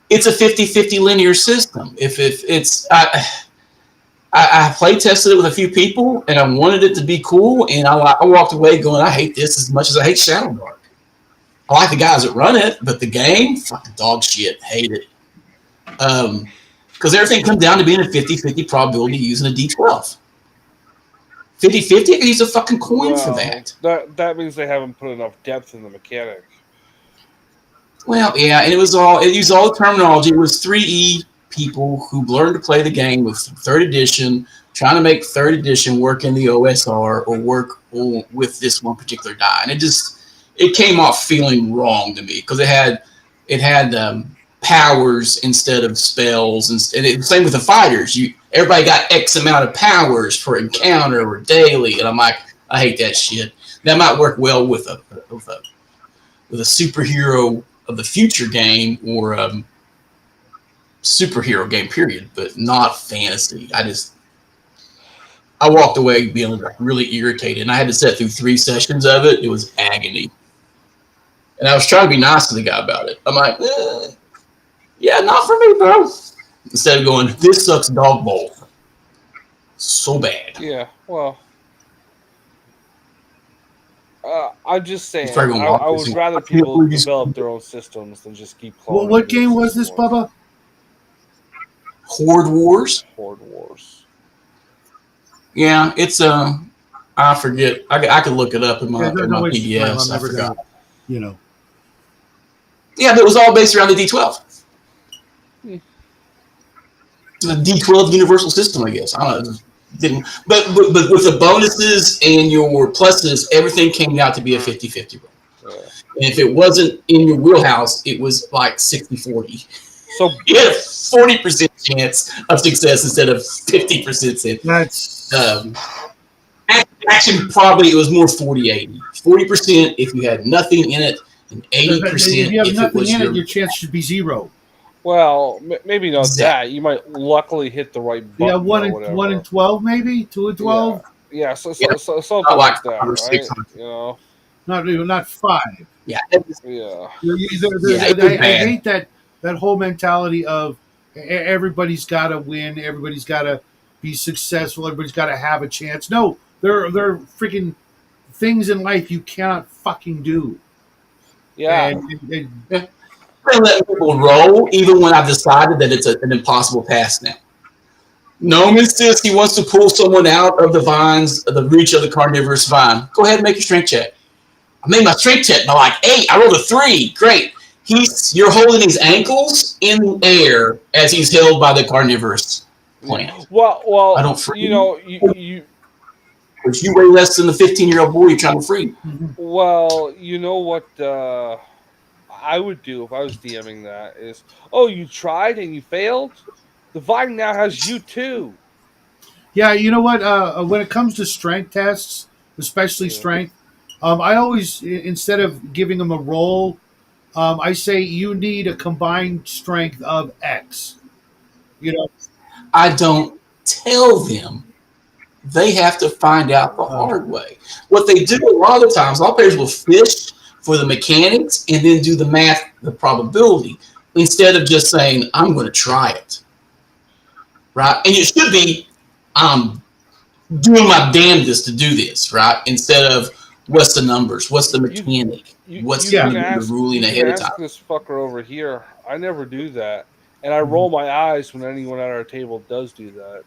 It's a 50-50 linear system. If it's I play tested it with a few people and I wanted it to be cool, and I walked away going, I hate this as much as I hate Shadow Dark. I like the guys that run it, but the game, fucking dog shit, hate it. Because everything comes down to being a 50-50 probability using a D12. 50-50, I could use a fucking coin for that. That means they haven't put enough depth in the mechanic. Well, yeah, and it used all the terminology. It was 3E people who learned to play the game with 3rd edition, trying to make 3rd edition work in the OSR or work with this one particular die. And it came off feeling wrong to me because it had powers instead of spells, and same with the fighters. Everybody got X amount of powers per encounter or daily, and I'm like, I hate that shit. That might work well with a superhero of the future game or superhero game period, but not fantasy. I walked away being like really irritated, and I had to sit through 3 sessions of it. It was agony. And I was trying to be nice to the guy about it. I'm like, yeah, not for me, bro. Instead of going, this sucks dog bowl. So bad. Yeah, well, I'm just saying, going I would rather people develop their own systems than just keep cloning. Well, what game was this, Bubba? Horde Wars. Horde Wars. Yeah, it's I forget. I could look it up in my PDFs. I forgot. Yeah, but it was all based around the D12. The D12 universal system, I guess. I don't know. But with the bonuses and your pluses, everything came out to be a 50-50. Yeah. And if it wasn't in your wheelhouse, it was like 60-40. So you had a 40% chance of success instead of 50% chance. That's Action probably it was more 40-80. 40% if you had nothing in it, and 80% if you have if it nothing was in it, your chance should be 0. well, maybe not that. You might luckily hit the right button. Yeah, 1 in 12, maybe 2 in 12. Yeah, so something like that, right? Not 5. Yeah, yeah. I hate that whole mentality of everybody's got to win, everybody's got to be successful, everybody's got to have a chance. No, there are freaking things in life you cannot fucking do. Yeah. And let people roll, even when I've decided that it's an impossible task now. Gnome insists he wants to pull someone out of the vines, the reach of the carnivorous vine. Go ahead and make your strength check. I made my strength check by like 8. I rolled a 3. Great. You're holding his ankles in air as he's held by the carnivorous plant. Well, I don't free you know, you But you weigh less than the 15-year-old boy you're trying to free. well, you know what I would do if I was DMing that is, oh, you tried and you failed? The vine now has you too. Yeah, you know what? When it comes to strength tests, especially Yeah. strength, I always, instead of giving them a roll, I say you need a combined strength of X. You know, I don't tell them. They have to find out the hard way. What they do a lot of the times, a lot of players will fish for the mechanics and then do the math, the probability, instead of just saying, I'm going to try it. Right? And it should be, I'm doing my damnedest to do this, right? Instead of, what's the numbers? What's the mechanic? What's you Yeah. can the ruling ahead of time? ask this fucker over here. I never do that. And I roll my eyes when anyone at our table does do that.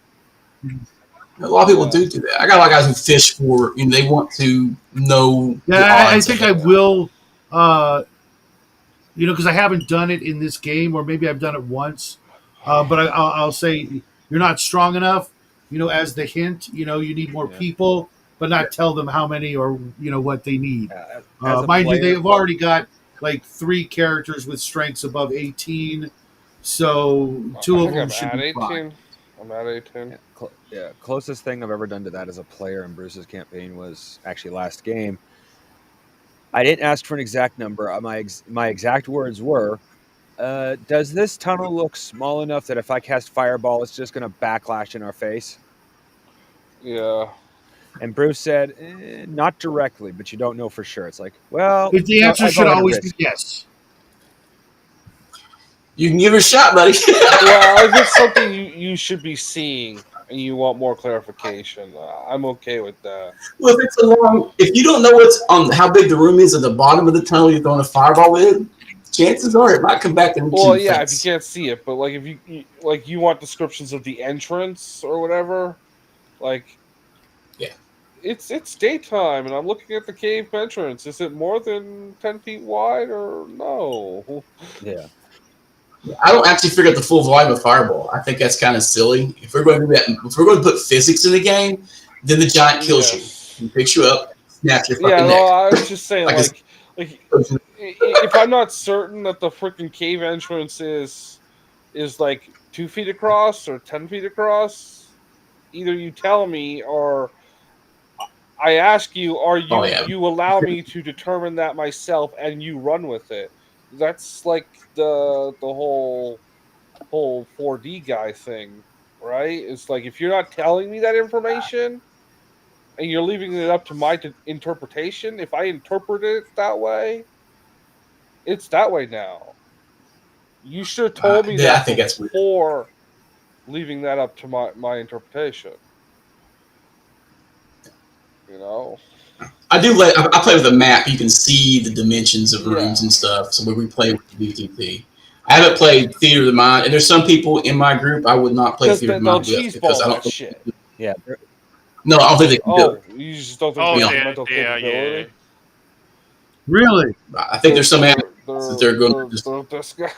A lot of people do that. I got a lot of guys who fish for, they want to know the yeah, I odds think I ahead of time. will. Because I haven't done it in this game, or maybe I've done it once. But I'll say you're not strong enough. As the hint, you need more people, but not tell them how many or what they need. As a Mind you, player- they've already got like 3 characters with strengths above 18, so 2 of them should be fine. I'm at 18. Closest thing I've ever done to that as a player in Bruce's campaign was actually last game. I didn't ask for an exact number. My exact words were, does this tunnel look small enough that if I cast Fireball, it's just going to backlash in our face? Yeah. And Bruce said, not directly, but you don't know for sure. It's like, well, The answer I'll go should ahead and always risk. be yes. You can give it a shot, buddy. Well, if it's something you should be seeing and you want more clarification, I'm okay with that. Well, if you don't know what's on how big the room is at the bottom of the tunnel you're throwing a fireball with, chances are it might come back and reach Well, your yeah, face. if you can't see it, but like if you want descriptions of the entrance or whatever, like Yeah. It's daytime and I'm looking at the cave entrance. Is it more than 10 feet wide or no? Yeah. I don't actually figure out the full volume of fireball. I think that's kind of silly. If we're going to do that, if we're going to put physics in the game, then the giant kills you. He picks you up, snaps your fucking Yeah, no, neck. I was just saying, Like like if I'm not certain that the freaking cave entrance is like 2 feet across or 10 feet across, either you tell me or I ask you, or you allow me to determine that myself and you run with it. That's like the whole 4D guy thing, right? It's like if you're not telling me that information and you're leaving it up to my interpretation, if I interpret it that way, it's that way now. You should have told me I that think that's before leaving that up to my interpretation. I do I play with a map. You can see the dimensions of rooms and stuff. So when we play with BTP, I haven't played Theater of the Mind, and there's some people in my group I would not play Theater of the Mind with because I don't think shit. Yeah. No, I don't think they can do it. You just don't think they have mental capability? Yeah. Really? I think there's some animals that they're going to this guy.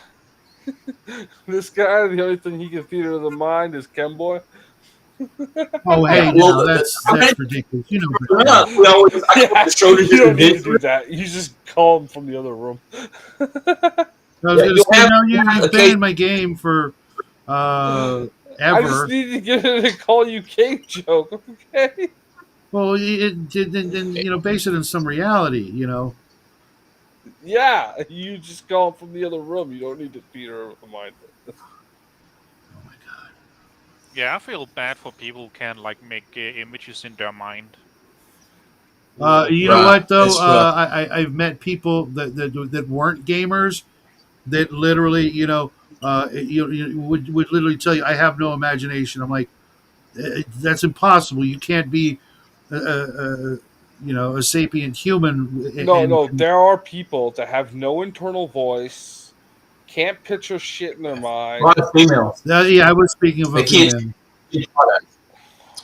This guy, the only thing he can theater of the mind is Chemboy. Oh, hey, that's ridiculous. We always, you don't need to do that. You just call him from the other room. I was going to say, no, you've been in my game for ever. I just need to get it to call you Cave Joke, okay? Well, then base it on some reality, Yeah, you just call him from the other room. You don't need to theater of the mind. Oh my god. Yeah, I feel bad for people who can make images in their mind. You know what though? I've met people that weren't gamers that literally, would literally tell you, I have no imagination. I'm like, that's impossible. You can't be, a sapient human. No, there are people that have no internal voice, can't picture shit in their mind. A lot of females. Yeah, I was speaking of a female.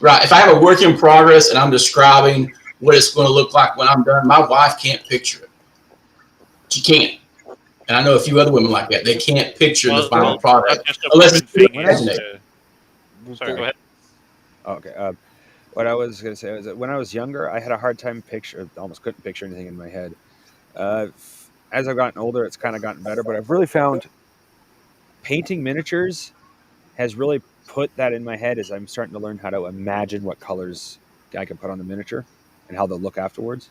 Right. If I have a work in progress and I'm describing what it's going to look like when I'm done, my wife can't picture it. She can't. And I know a few other women like that. They can't picture the final not product just a unless women it's really thing. When I- It's imaginative. sorry. Go ahead. Okay. What I was going to say was that when I was younger, I had a hard time almost couldn't picture anything in my head. As I've gotten older, it's kind of gotten better, but I've really found painting miniatures has really put that in my head as I'm starting to learn how to imagine what colors I can put on the miniature and how they'll look afterwards.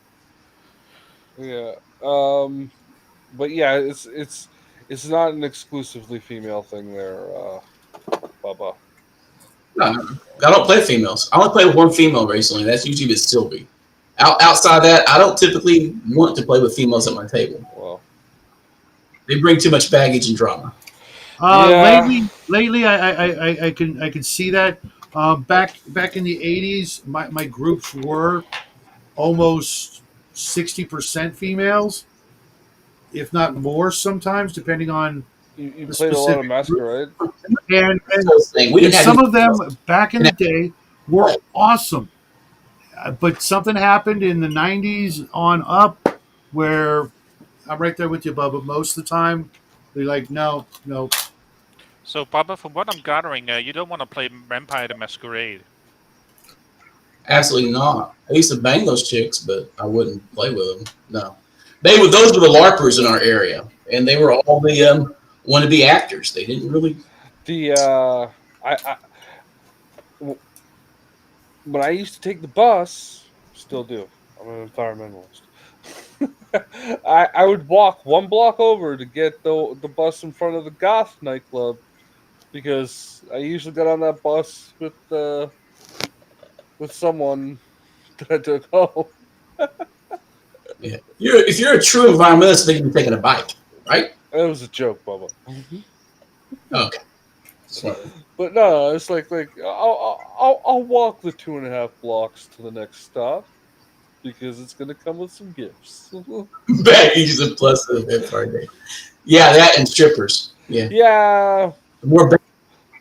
Yeah. But yeah, it's not an exclusively female thing there, Bubba. No, I don't play females. I only play with one female recently. That's usually with Sylvie. Outside that, I don't typically want to play with females at my table. Well, They bring too much baggage and drama. yeah. Lately, I can see that. Back in the '80s, my groups were almost 60% females, if not more, sometimes depending on You the played a lot of specific group. Masquerade. And That's the whole thing. We didn't have some any of them females. back in the day were awesome. But something happened in the '90s on up where I'm right there with you, Bubba. Most of the time, they're like, no, no. So, Baba, from what I'm gathering, you don't want to play Vampire the Masquerade. Absolutely not. I used to bang those chicks, but I wouldn't play with them. No, those were the larpers in our area, and they were all the wannabe actors. They didn't really. The I when I used to take the bus, still do. I'm an environmentalist. I would walk one block over to get the bus in front of the goth nightclub because I usually got on that bus with someone that I took home. Yeah. If you're a true environmentalist, then you're taking a bike, right? It was a joke, Bubba. Okay. So, But no, it's like I'll walk the 2.5 blocks to the next stop because it's gonna come with some gifts. baggage is a plus of the party. Yeah, that and strippers. Yeah. Yeah. The more baggage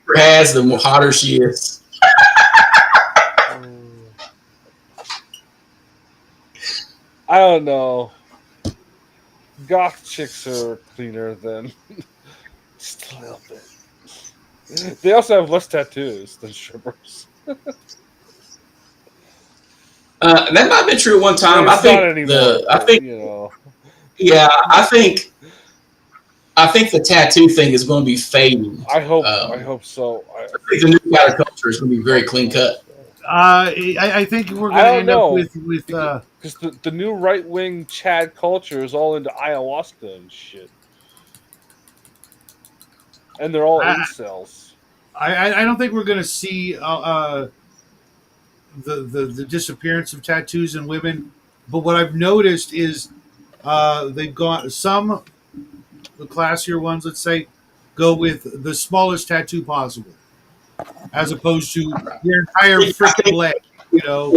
her has, the more hotter she is. I don't know. Goth chicks are cleaner than just a little bit. They also have less tattoos than strippers. That might have been true at one time. It's not anymore. You know. Yeah, I think the tattoo thing is going to be fading. I hope so. I think the new counterculture is going to be very clean cut. I think we're going I to don't end up know. with Because the new right wing Chad culture is all into ayahuasca and shit. And they're all incels. I don't think we're going to see the disappearance of tattoos in women. But what I've noticed is they've gone some the classier ones, let's say, go with the smallest tattoo possible, as opposed to your entire freaking leg. You know,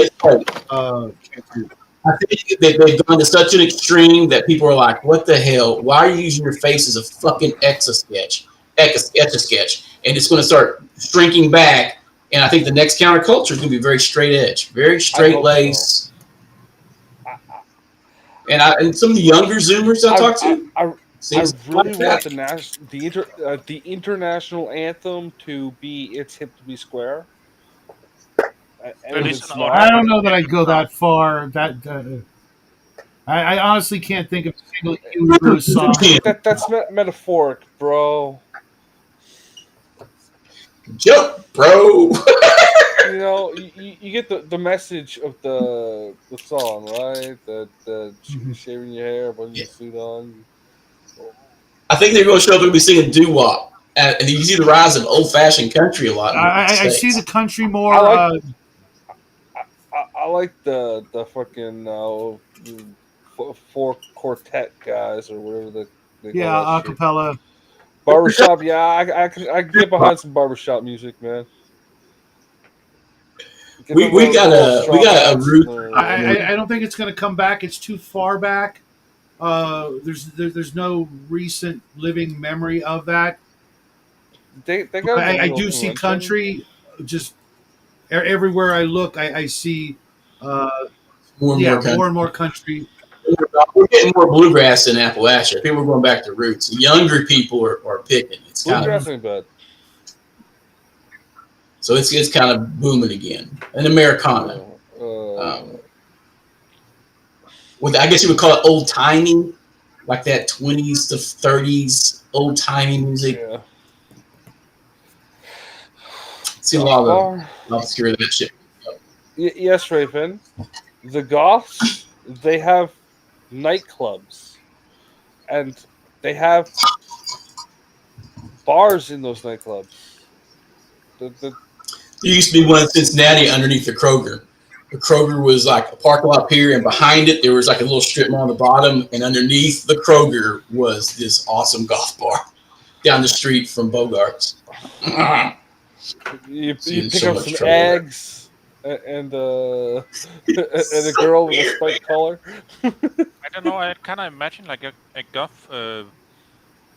I think they've gone to such an extreme that people are like, "What the hell? Why are you using your face as a fucking etch-a-sketch? Etch-a-sketch?" And it's going to start shrinking back. And I think the next counterculture is going to be very straight edge, very straight lace. So. And some of the younger Zoomers I talk to, I really want the international anthem to be "It's Hip to Be Square." And it's I not. don't know that I'd go that far. I honestly can't think of a single Huey Lewis song. That's metaphoric, bro. Joke, bro. You know, you get the message of the song, right? That shaving your hair, putting your suit on. I think they're going to show up and be singing doo wop, and you see the rise of old fashioned country a lot. I see the country more. I like the fucking four quartet guys or whatever they call that acapella. Barbershop, yeah, I can get behind some barbershop music, man. We got a root. I don't think it's going to come back. It's too far back. There's no recent living memory of that. They got. I do see country just everywhere I look, I see, More and yeah, more more country. and more country. We're getting more bluegrass in Appalachia. People are going back to roots. The younger people are picking. It's kind of Bluegrass ain't bad. so it's kind of booming again. And Americana. Um, I guess you would call it old timey, like that 20s to 30s old timey music. Yeah. See a lot of Bar. obscure that shit. Yes, Raven. The Goths, they have nightclubs, and they have bars in those nightclubs. The There used to be one in Cincinnati underneath the Kroger. The Kroger was like a parking lot here, and behind it there was like a little strip mall on the bottom, and underneath the Kroger was this awesome golf bar down the street from Bogart's. you See, pick so up much some trouble there. eggs and and a girl with a spiked collar. I don't know. I kind of imagine like a goth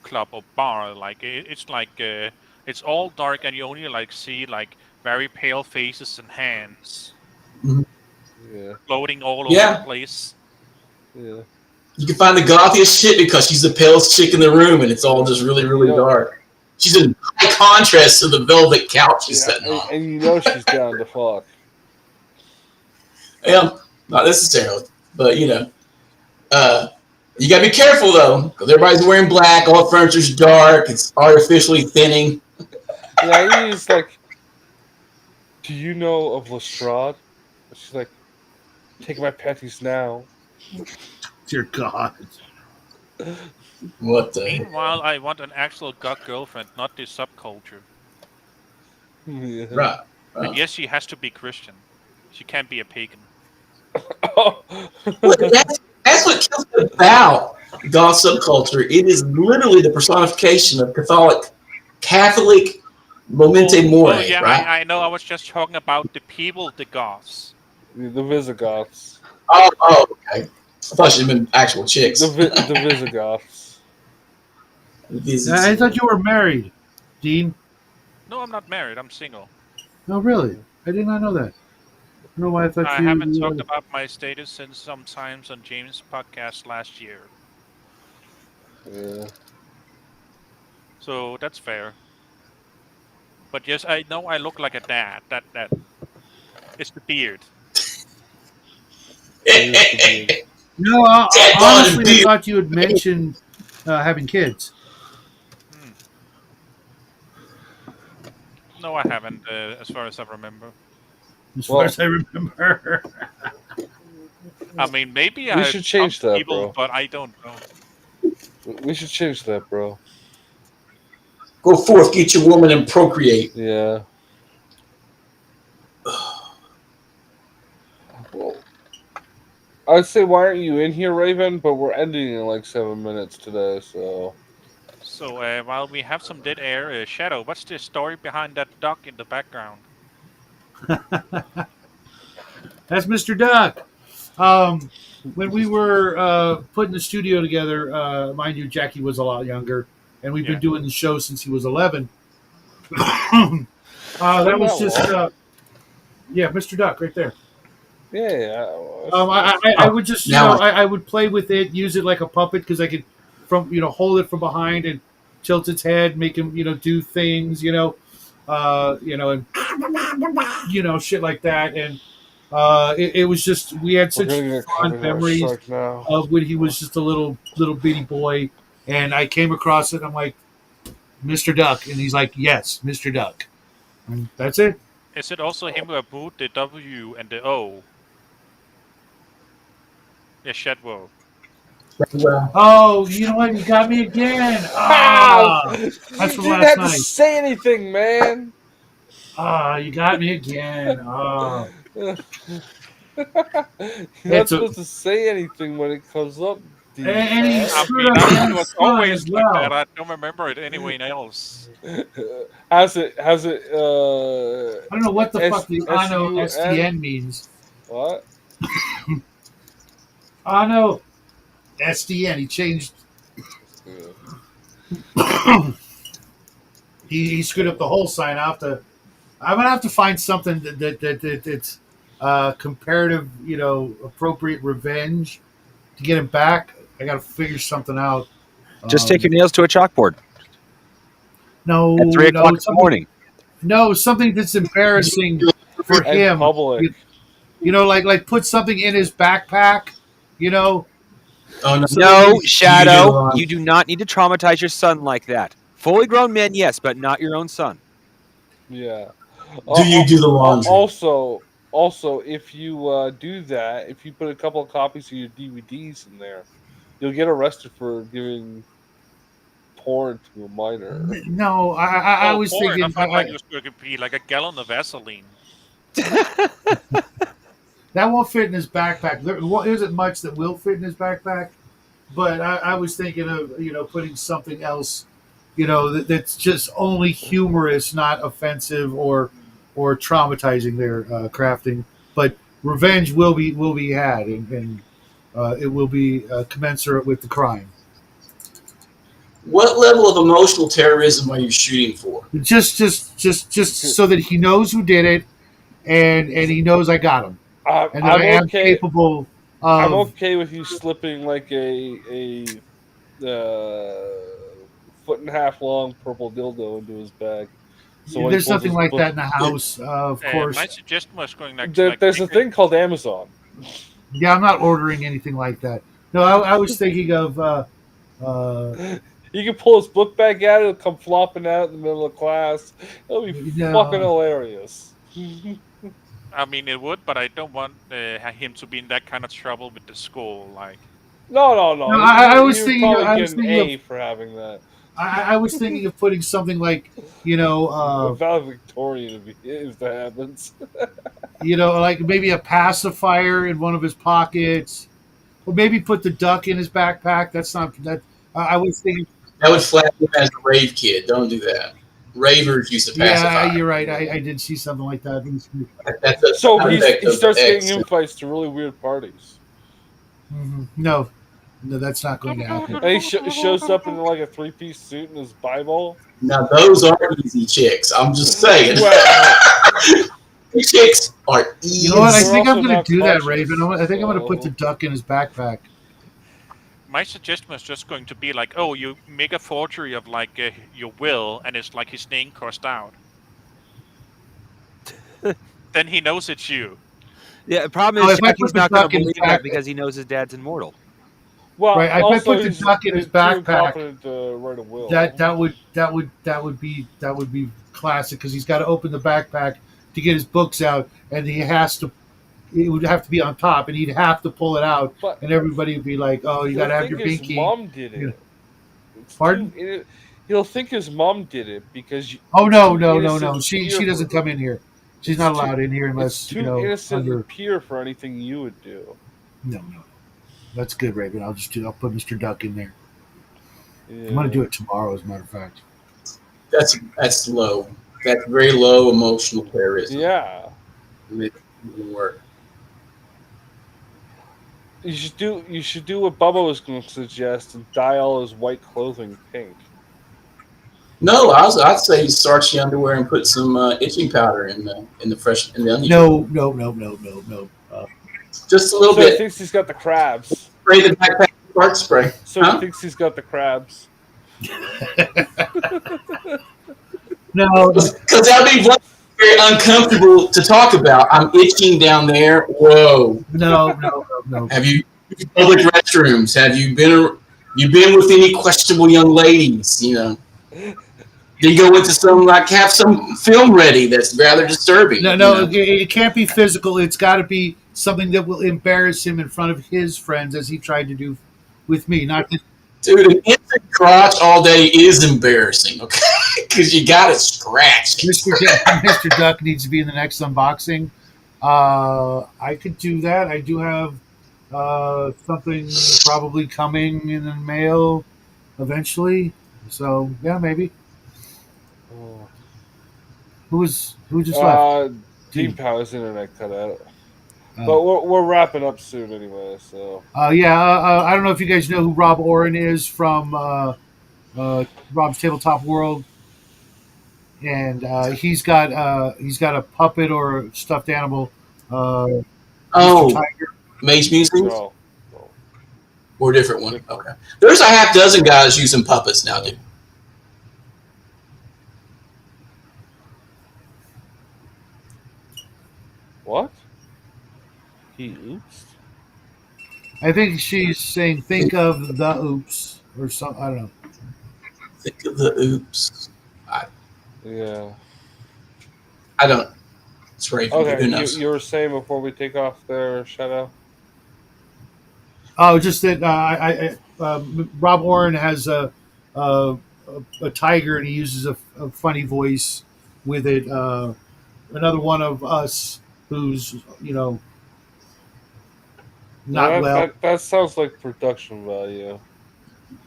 club or bar. Like it's like it's all dark and you only like see like very pale faces and hands Yeah, floating all over the Yeah, place. yeah. you can find the gothiest shit because she's the palest chick in the room, and it's all just really, You really know, dark. She's in high contrast to the velvet couch she's yeah, sitting on. and you know she's down to fuck. Yeah, not necessarily, but you know. You gotta be careful though, because everybody's wearing black, all the furniture's dark, it's artificially thinning. Yeah, he's like, do you know of Lestrade? She's like, take my panties now. Dear God. What the heck? Meanwhile, I want an actual goth girlfriend, not this subculture. Yeah. Right. And yes, she has to be Christian. She can't be a pagan. Oh. Well, that's what kills me about goth subculture. It is literally the personification of Catholic momente Well, mori, yeah, right? I know. I was just talking about the people, the goths. The Visigoths. Oh, okay. I thought she'd been actual chicks. The Visigoths. I thought you were married, Dean. No, I'm not married. I'm single. No, really. I did not know that. I don't know why I thought I you. haven't talked about my status since sometimes on James' podcast last year. Yeah. So that's fair. But yes, I know I look like a dad. That it's the beard. No, honestly, I thought you had mentioned having kids. No, I haven't, as far as I remember. As far as I remember. I mean, maybe we I should change that, people, bro. but I don't know. We should change that, bro. Go forth, get your woman, and procreate. Yeah. Well, I'd say, why aren't you in here, Raven? But we're ending in like 7 minutes today, so. So while we have some dead air, Shadow, what's the story behind that duck in the background? That's Mr. Duck. When we were putting the studio together, mind you, Jackie was a lot younger, and we've been doing the show since he was 11. That was just, yeah, Mr. Duck right there. Yeah. I would just, I would play with it, use it like a puppet because I could, hold it from behind and tilt its head, make him, do things, and shit like that, and it was just we had such fond memories of when he was just a little bitty boy, and I came across it. I'm like, Mr. Duck, and he's like, yes, Mr. Duck, and that's it. Is it also him who boot the W and the O? Yeah, Shadwell. Oh, you know what? You got me again. That's from last night. You didn't have to say anything, man. You got me again. You're not supposed to say anything when it comes up. And he screwed up it was always as like well. that. I don't remember it anywhere else. How's it? I don't know what the fuck the Ano SDN means. What? Ano SDN. He changed. He screwed up the whole sign off to I'm gonna have to find something that's comparative, appropriate revenge to get him back. I got to figure something out. Just take your nails to a chalkboard at No, 3 o'clock no, in the morning. something that's embarrassing for And him. public. Like put something in his backpack. You know, Oh no, so that No, you, Shadow, You do, you do not need to traumatize your son like that. Fully grown men, yes, but not your own son. Yeah. do you do the laundry? Also, if you do that, if you put a couple of copies of your DVDs in there, you'll get arrested for giving porn to a minor. no. I Oh, was porn! I thinking thought like it was going to be like a gallon of Vaseline. that won't fit in his backpack. There isn't much that will fit in his backpack, but I was thinking of putting something else, that's just only humorous, not offensive or traumatizing. Their crafting, but revenge will be had, and it will be commensurate with the crime. What level of emotional terrorism are you shooting for? Just so that he knows who did it, and he knows I got him, and that I'm I am okay. capable I'm of. okay with you slipping like a foot and a half long purple dildo into his bag. So when he There's pulls nothing his like book, that in the house, of My course. suggestion was going like to like there's a make it. thing called Amazon. Yeah, I'm not ordering anything like that. No, I was thinking of. Uh, You can pull his book bag out; it'll come flopping out in the middle of class. It'll be fucking no, hilarious. I mean, it would, but I don't want him to be in that kind of trouble with the school. Like, No. no. He would probably get an A for having that. I was thinking of putting something like, you know, A uh, valedictorian if that happens. like maybe a pacifier in one of his pockets, or maybe put the duck in his backpack. That's not that. I was thinking. That would flag him as a rave kid. Don't do that. Ravers use a Yeah, pacifier. you're right. I did see something like that. That's a So side effect he of the starts getting X. invites to really weird parties. No, no, that's not going to happen. And he shows up in like a 3-piece suit and his Bible. Now those are easy chicks. I'm just saying. Well, Chicks are easy. You know what? I They're think I'm also going to not do that, conscious, Raven. I think I'm going to put the so- duck in his backpack. my suggestion was just going to be like, oh, you make a forgery of like your will, and it's like his name crossed out. Then he knows it's you. Yeah, the problem Oh, is if I Jackie's put the not going to duck in his believe that back, because he knows his dad's immortal. Well, right? If I also put the he's duck in his too backpack, incompetent to write a will. that would be classic because he's got to open the backpack to get his books out, and he has to. It would have to be on top, and he'd have to pull it out, But and everybody would be like, "Oh, you got he'll to have think your his binky." mom did You know. it. It's Pardon? he'll think his mom did it because Oh it's no, too no, no, innocent no! and She pure doesn't for- come in here. She's it's not too- allowed in here It's unless too innocent under. and pure for anything you would do. No. That's good, Raven. I'll put Mr. Duck in there. Yeah. I'm gonna do it tomorrow, as a matter of fact. That's low. That's very low emotional terrorism. Yeah. It wouldn't work. You should do what Bubba was going to suggest and dye all his white clothing pink. No, I'd say starch the underwear and put some itching powder in the onion. No. Just a little So he bit. thinks he's got the crabs. Spray the backpack with fart spray. So he Huh? thinks he's got the crabs. No, Because that'd be very uncomfortable to talk about. I'm itching down there. Whoa. no. Have you used public restrooms? Have you been with any questionable young ladies? Do you go into have some film ready that's rather disturbing? No, it can't be physical. It's got to be something that will embarrass him in front of his friends, as he tried to do with me. Not that, Dude, an infant crotch all day is embarrassing, okay? Because you got it scratched. Mr. Duck needs to be in the next unboxing. I could do that. I do have something probably coming in the mail eventually. So yeah, maybe. Who just left? Dean Power's internet cut out. Oh. But we're wrapping up soon anyway, so. I don't know if you guys know who Rob Oren is from Rob's Tabletop World. and he's got a puppet or a stuffed animal, Mr. Oh, Tiger. Mage Musings No. No. or a different one? Different. Okay. There's a half dozen guys using puppets now, dude. What? He oops. I think she's saying, "Think of the oops" or something. I don't know. Think of the oops. Yeah. I don't. It's Raven. Okay, Who you knows? you were saying before we take off there, Shadow? Oh, just that Rob Oren has a, a tiger, and he uses a funny voice with it. Another one of us who's not That well. that that sounds like production value.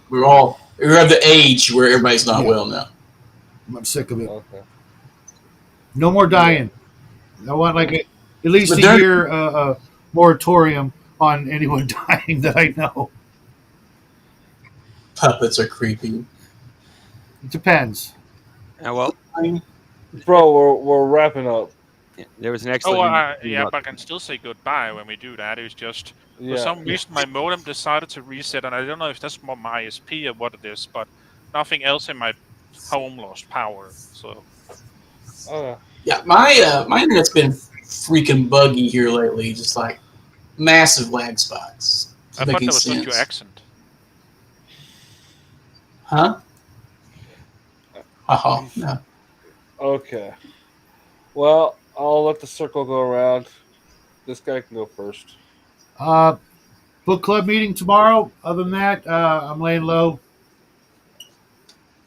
We're of the age where everybody's not Yeah. well now. I'm sick of it. Okay. No more dying. I want at least But a they're year moratorium on anyone dying that I know. puppets are creepy. It depends. Well, Bro, we're wrapping up. there was an Oh, excellent. yeah, but I can still say goodbye when we do that. It's just for Yeah. some reason my modem decided to reset, and I don't know if that's more my ISP or what it is, but nothing else in my home lost power. So Okay. Yeah, my internet's been freaking buggy here lately. Just like massive lag spots. I Doesn't make thought any that was just your sense. accent. Huh? Oh no. Okay. Well, I'll let the circle go around. This guy can go first. Book club meeting tomorrow. Other than that, I'm laying low.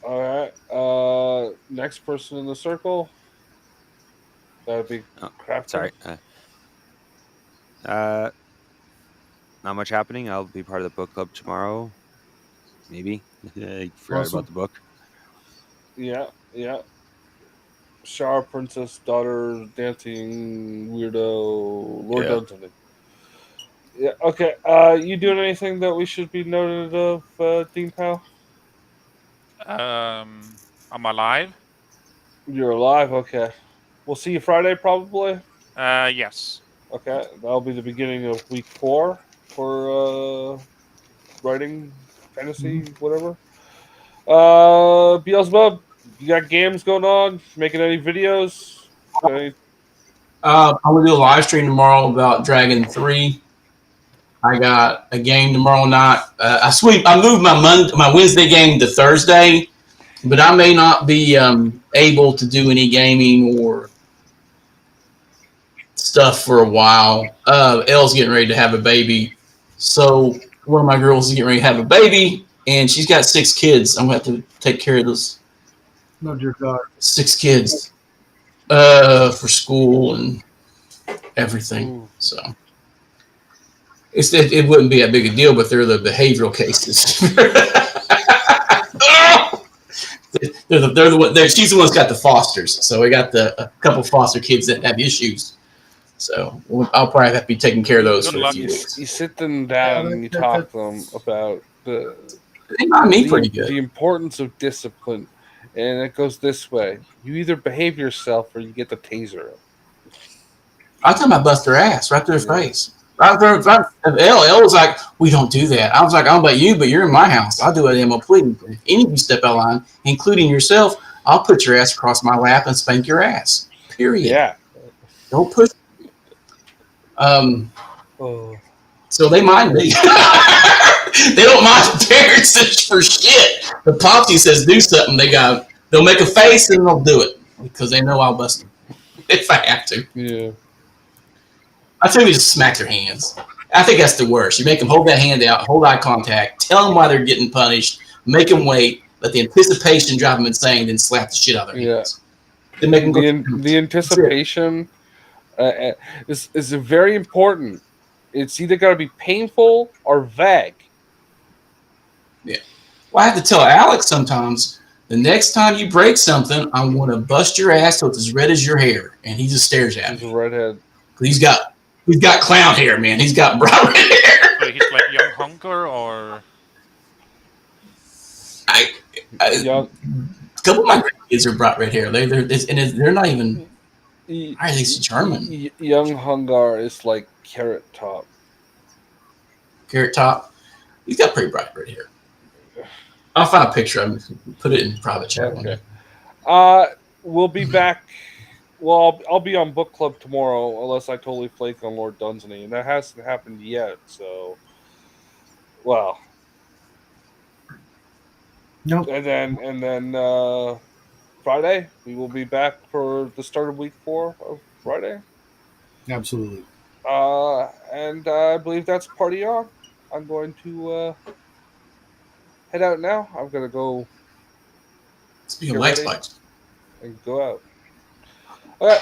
All right. Next person in the circle. That'd be Oh, Crafter. sorry. Uh, not much happening. I'll be part of the book club tomorrow. Maybe. I forgot Awesome. about the book. Yeah. Shower princess, daughter, dancing weirdo, Lord Yeah. Dungeon. Yeah. Okay. You doing anything that we should be noted of, Dean Powell? I'm alive. You're alive. Okay. We'll see you Friday, probably. Yes. Okay, that'll be the beginning of week 4 for writing fantasy, whatever. Beelzebub, you got games going on? Making any videos? Any... I'm gonna do a live stream tomorrow about Dragon 3. I got a game tomorrow night. I moved my Wednesday game to Thursday, but I may not be able to do any gaming or stuff for a while. Elle's getting ready to have a baby, so one of my girls is getting ready to have a baby, and she's got 6 kids. I'm gonna have to take care of those No, dear God. 6 kids for school and everything. Ooh. So it wouldn't be a big a deal, but they're the behavioral cases. they're the one. She's the one that's got the fosters. So we got a couple foster kids that have issues. So I'll probably have to be taking care of those Good for a luck. few weeks. You sit them down and you talk to them about They mind me pretty good. the importance of discipline. And it goes this way. You either behave yourself or you get the taser. I tell them I bust their ass right to their Yeah. face. Elle was like, we don't do that. I was like, I don't know about you, but you're in my house. I'll do it, MO, please. If any of you step out of line, including yourself, I'll put your ass across my lap and spank your ass. Period. Yeah. Don't push. Oh. So they mind me. They don't mind parents for shit. The Popsy says do something, they'll make a face and they'll do it because they know I'll bust them if I have to. Yeah. I think we just smack their hands. I think that's the worst. You make them hold that hand out, hold eye contact, tell them why they're getting punished, make them wait, let the anticipation drive them insane, then slap the shit out of their hands. Then make them go. The anticipation is very important. It's either got to be painful or vague. Yeah. Well, I have to tell Alex sometimes, the next time you break something, I'm going to bust your ass till it's as red as your hair. And he just stares at He's me. a redhead. He's got clown hair, man. He's got bright red hair. So he's like young hunker, or Young. A couple of my These are bright red hair. They're not even. I think it's German. Young Hungar is like Carrot Top. Carrot Top. He's got pretty bright red hair. I'll find a picture of him. Put it in private chat one Okay. day. We'll be back. Well, I'll be on book club tomorrow, unless I totally flake on Lord Dunsany, and that hasn't happened yet. So, well, Nope. and then Friday we will be back for the start of week 4 of Friday. Absolutely. And I believe that's party on. I'm going to head out now. I'm gonna go Speaking get of leg ready spikes. and go out. Okay.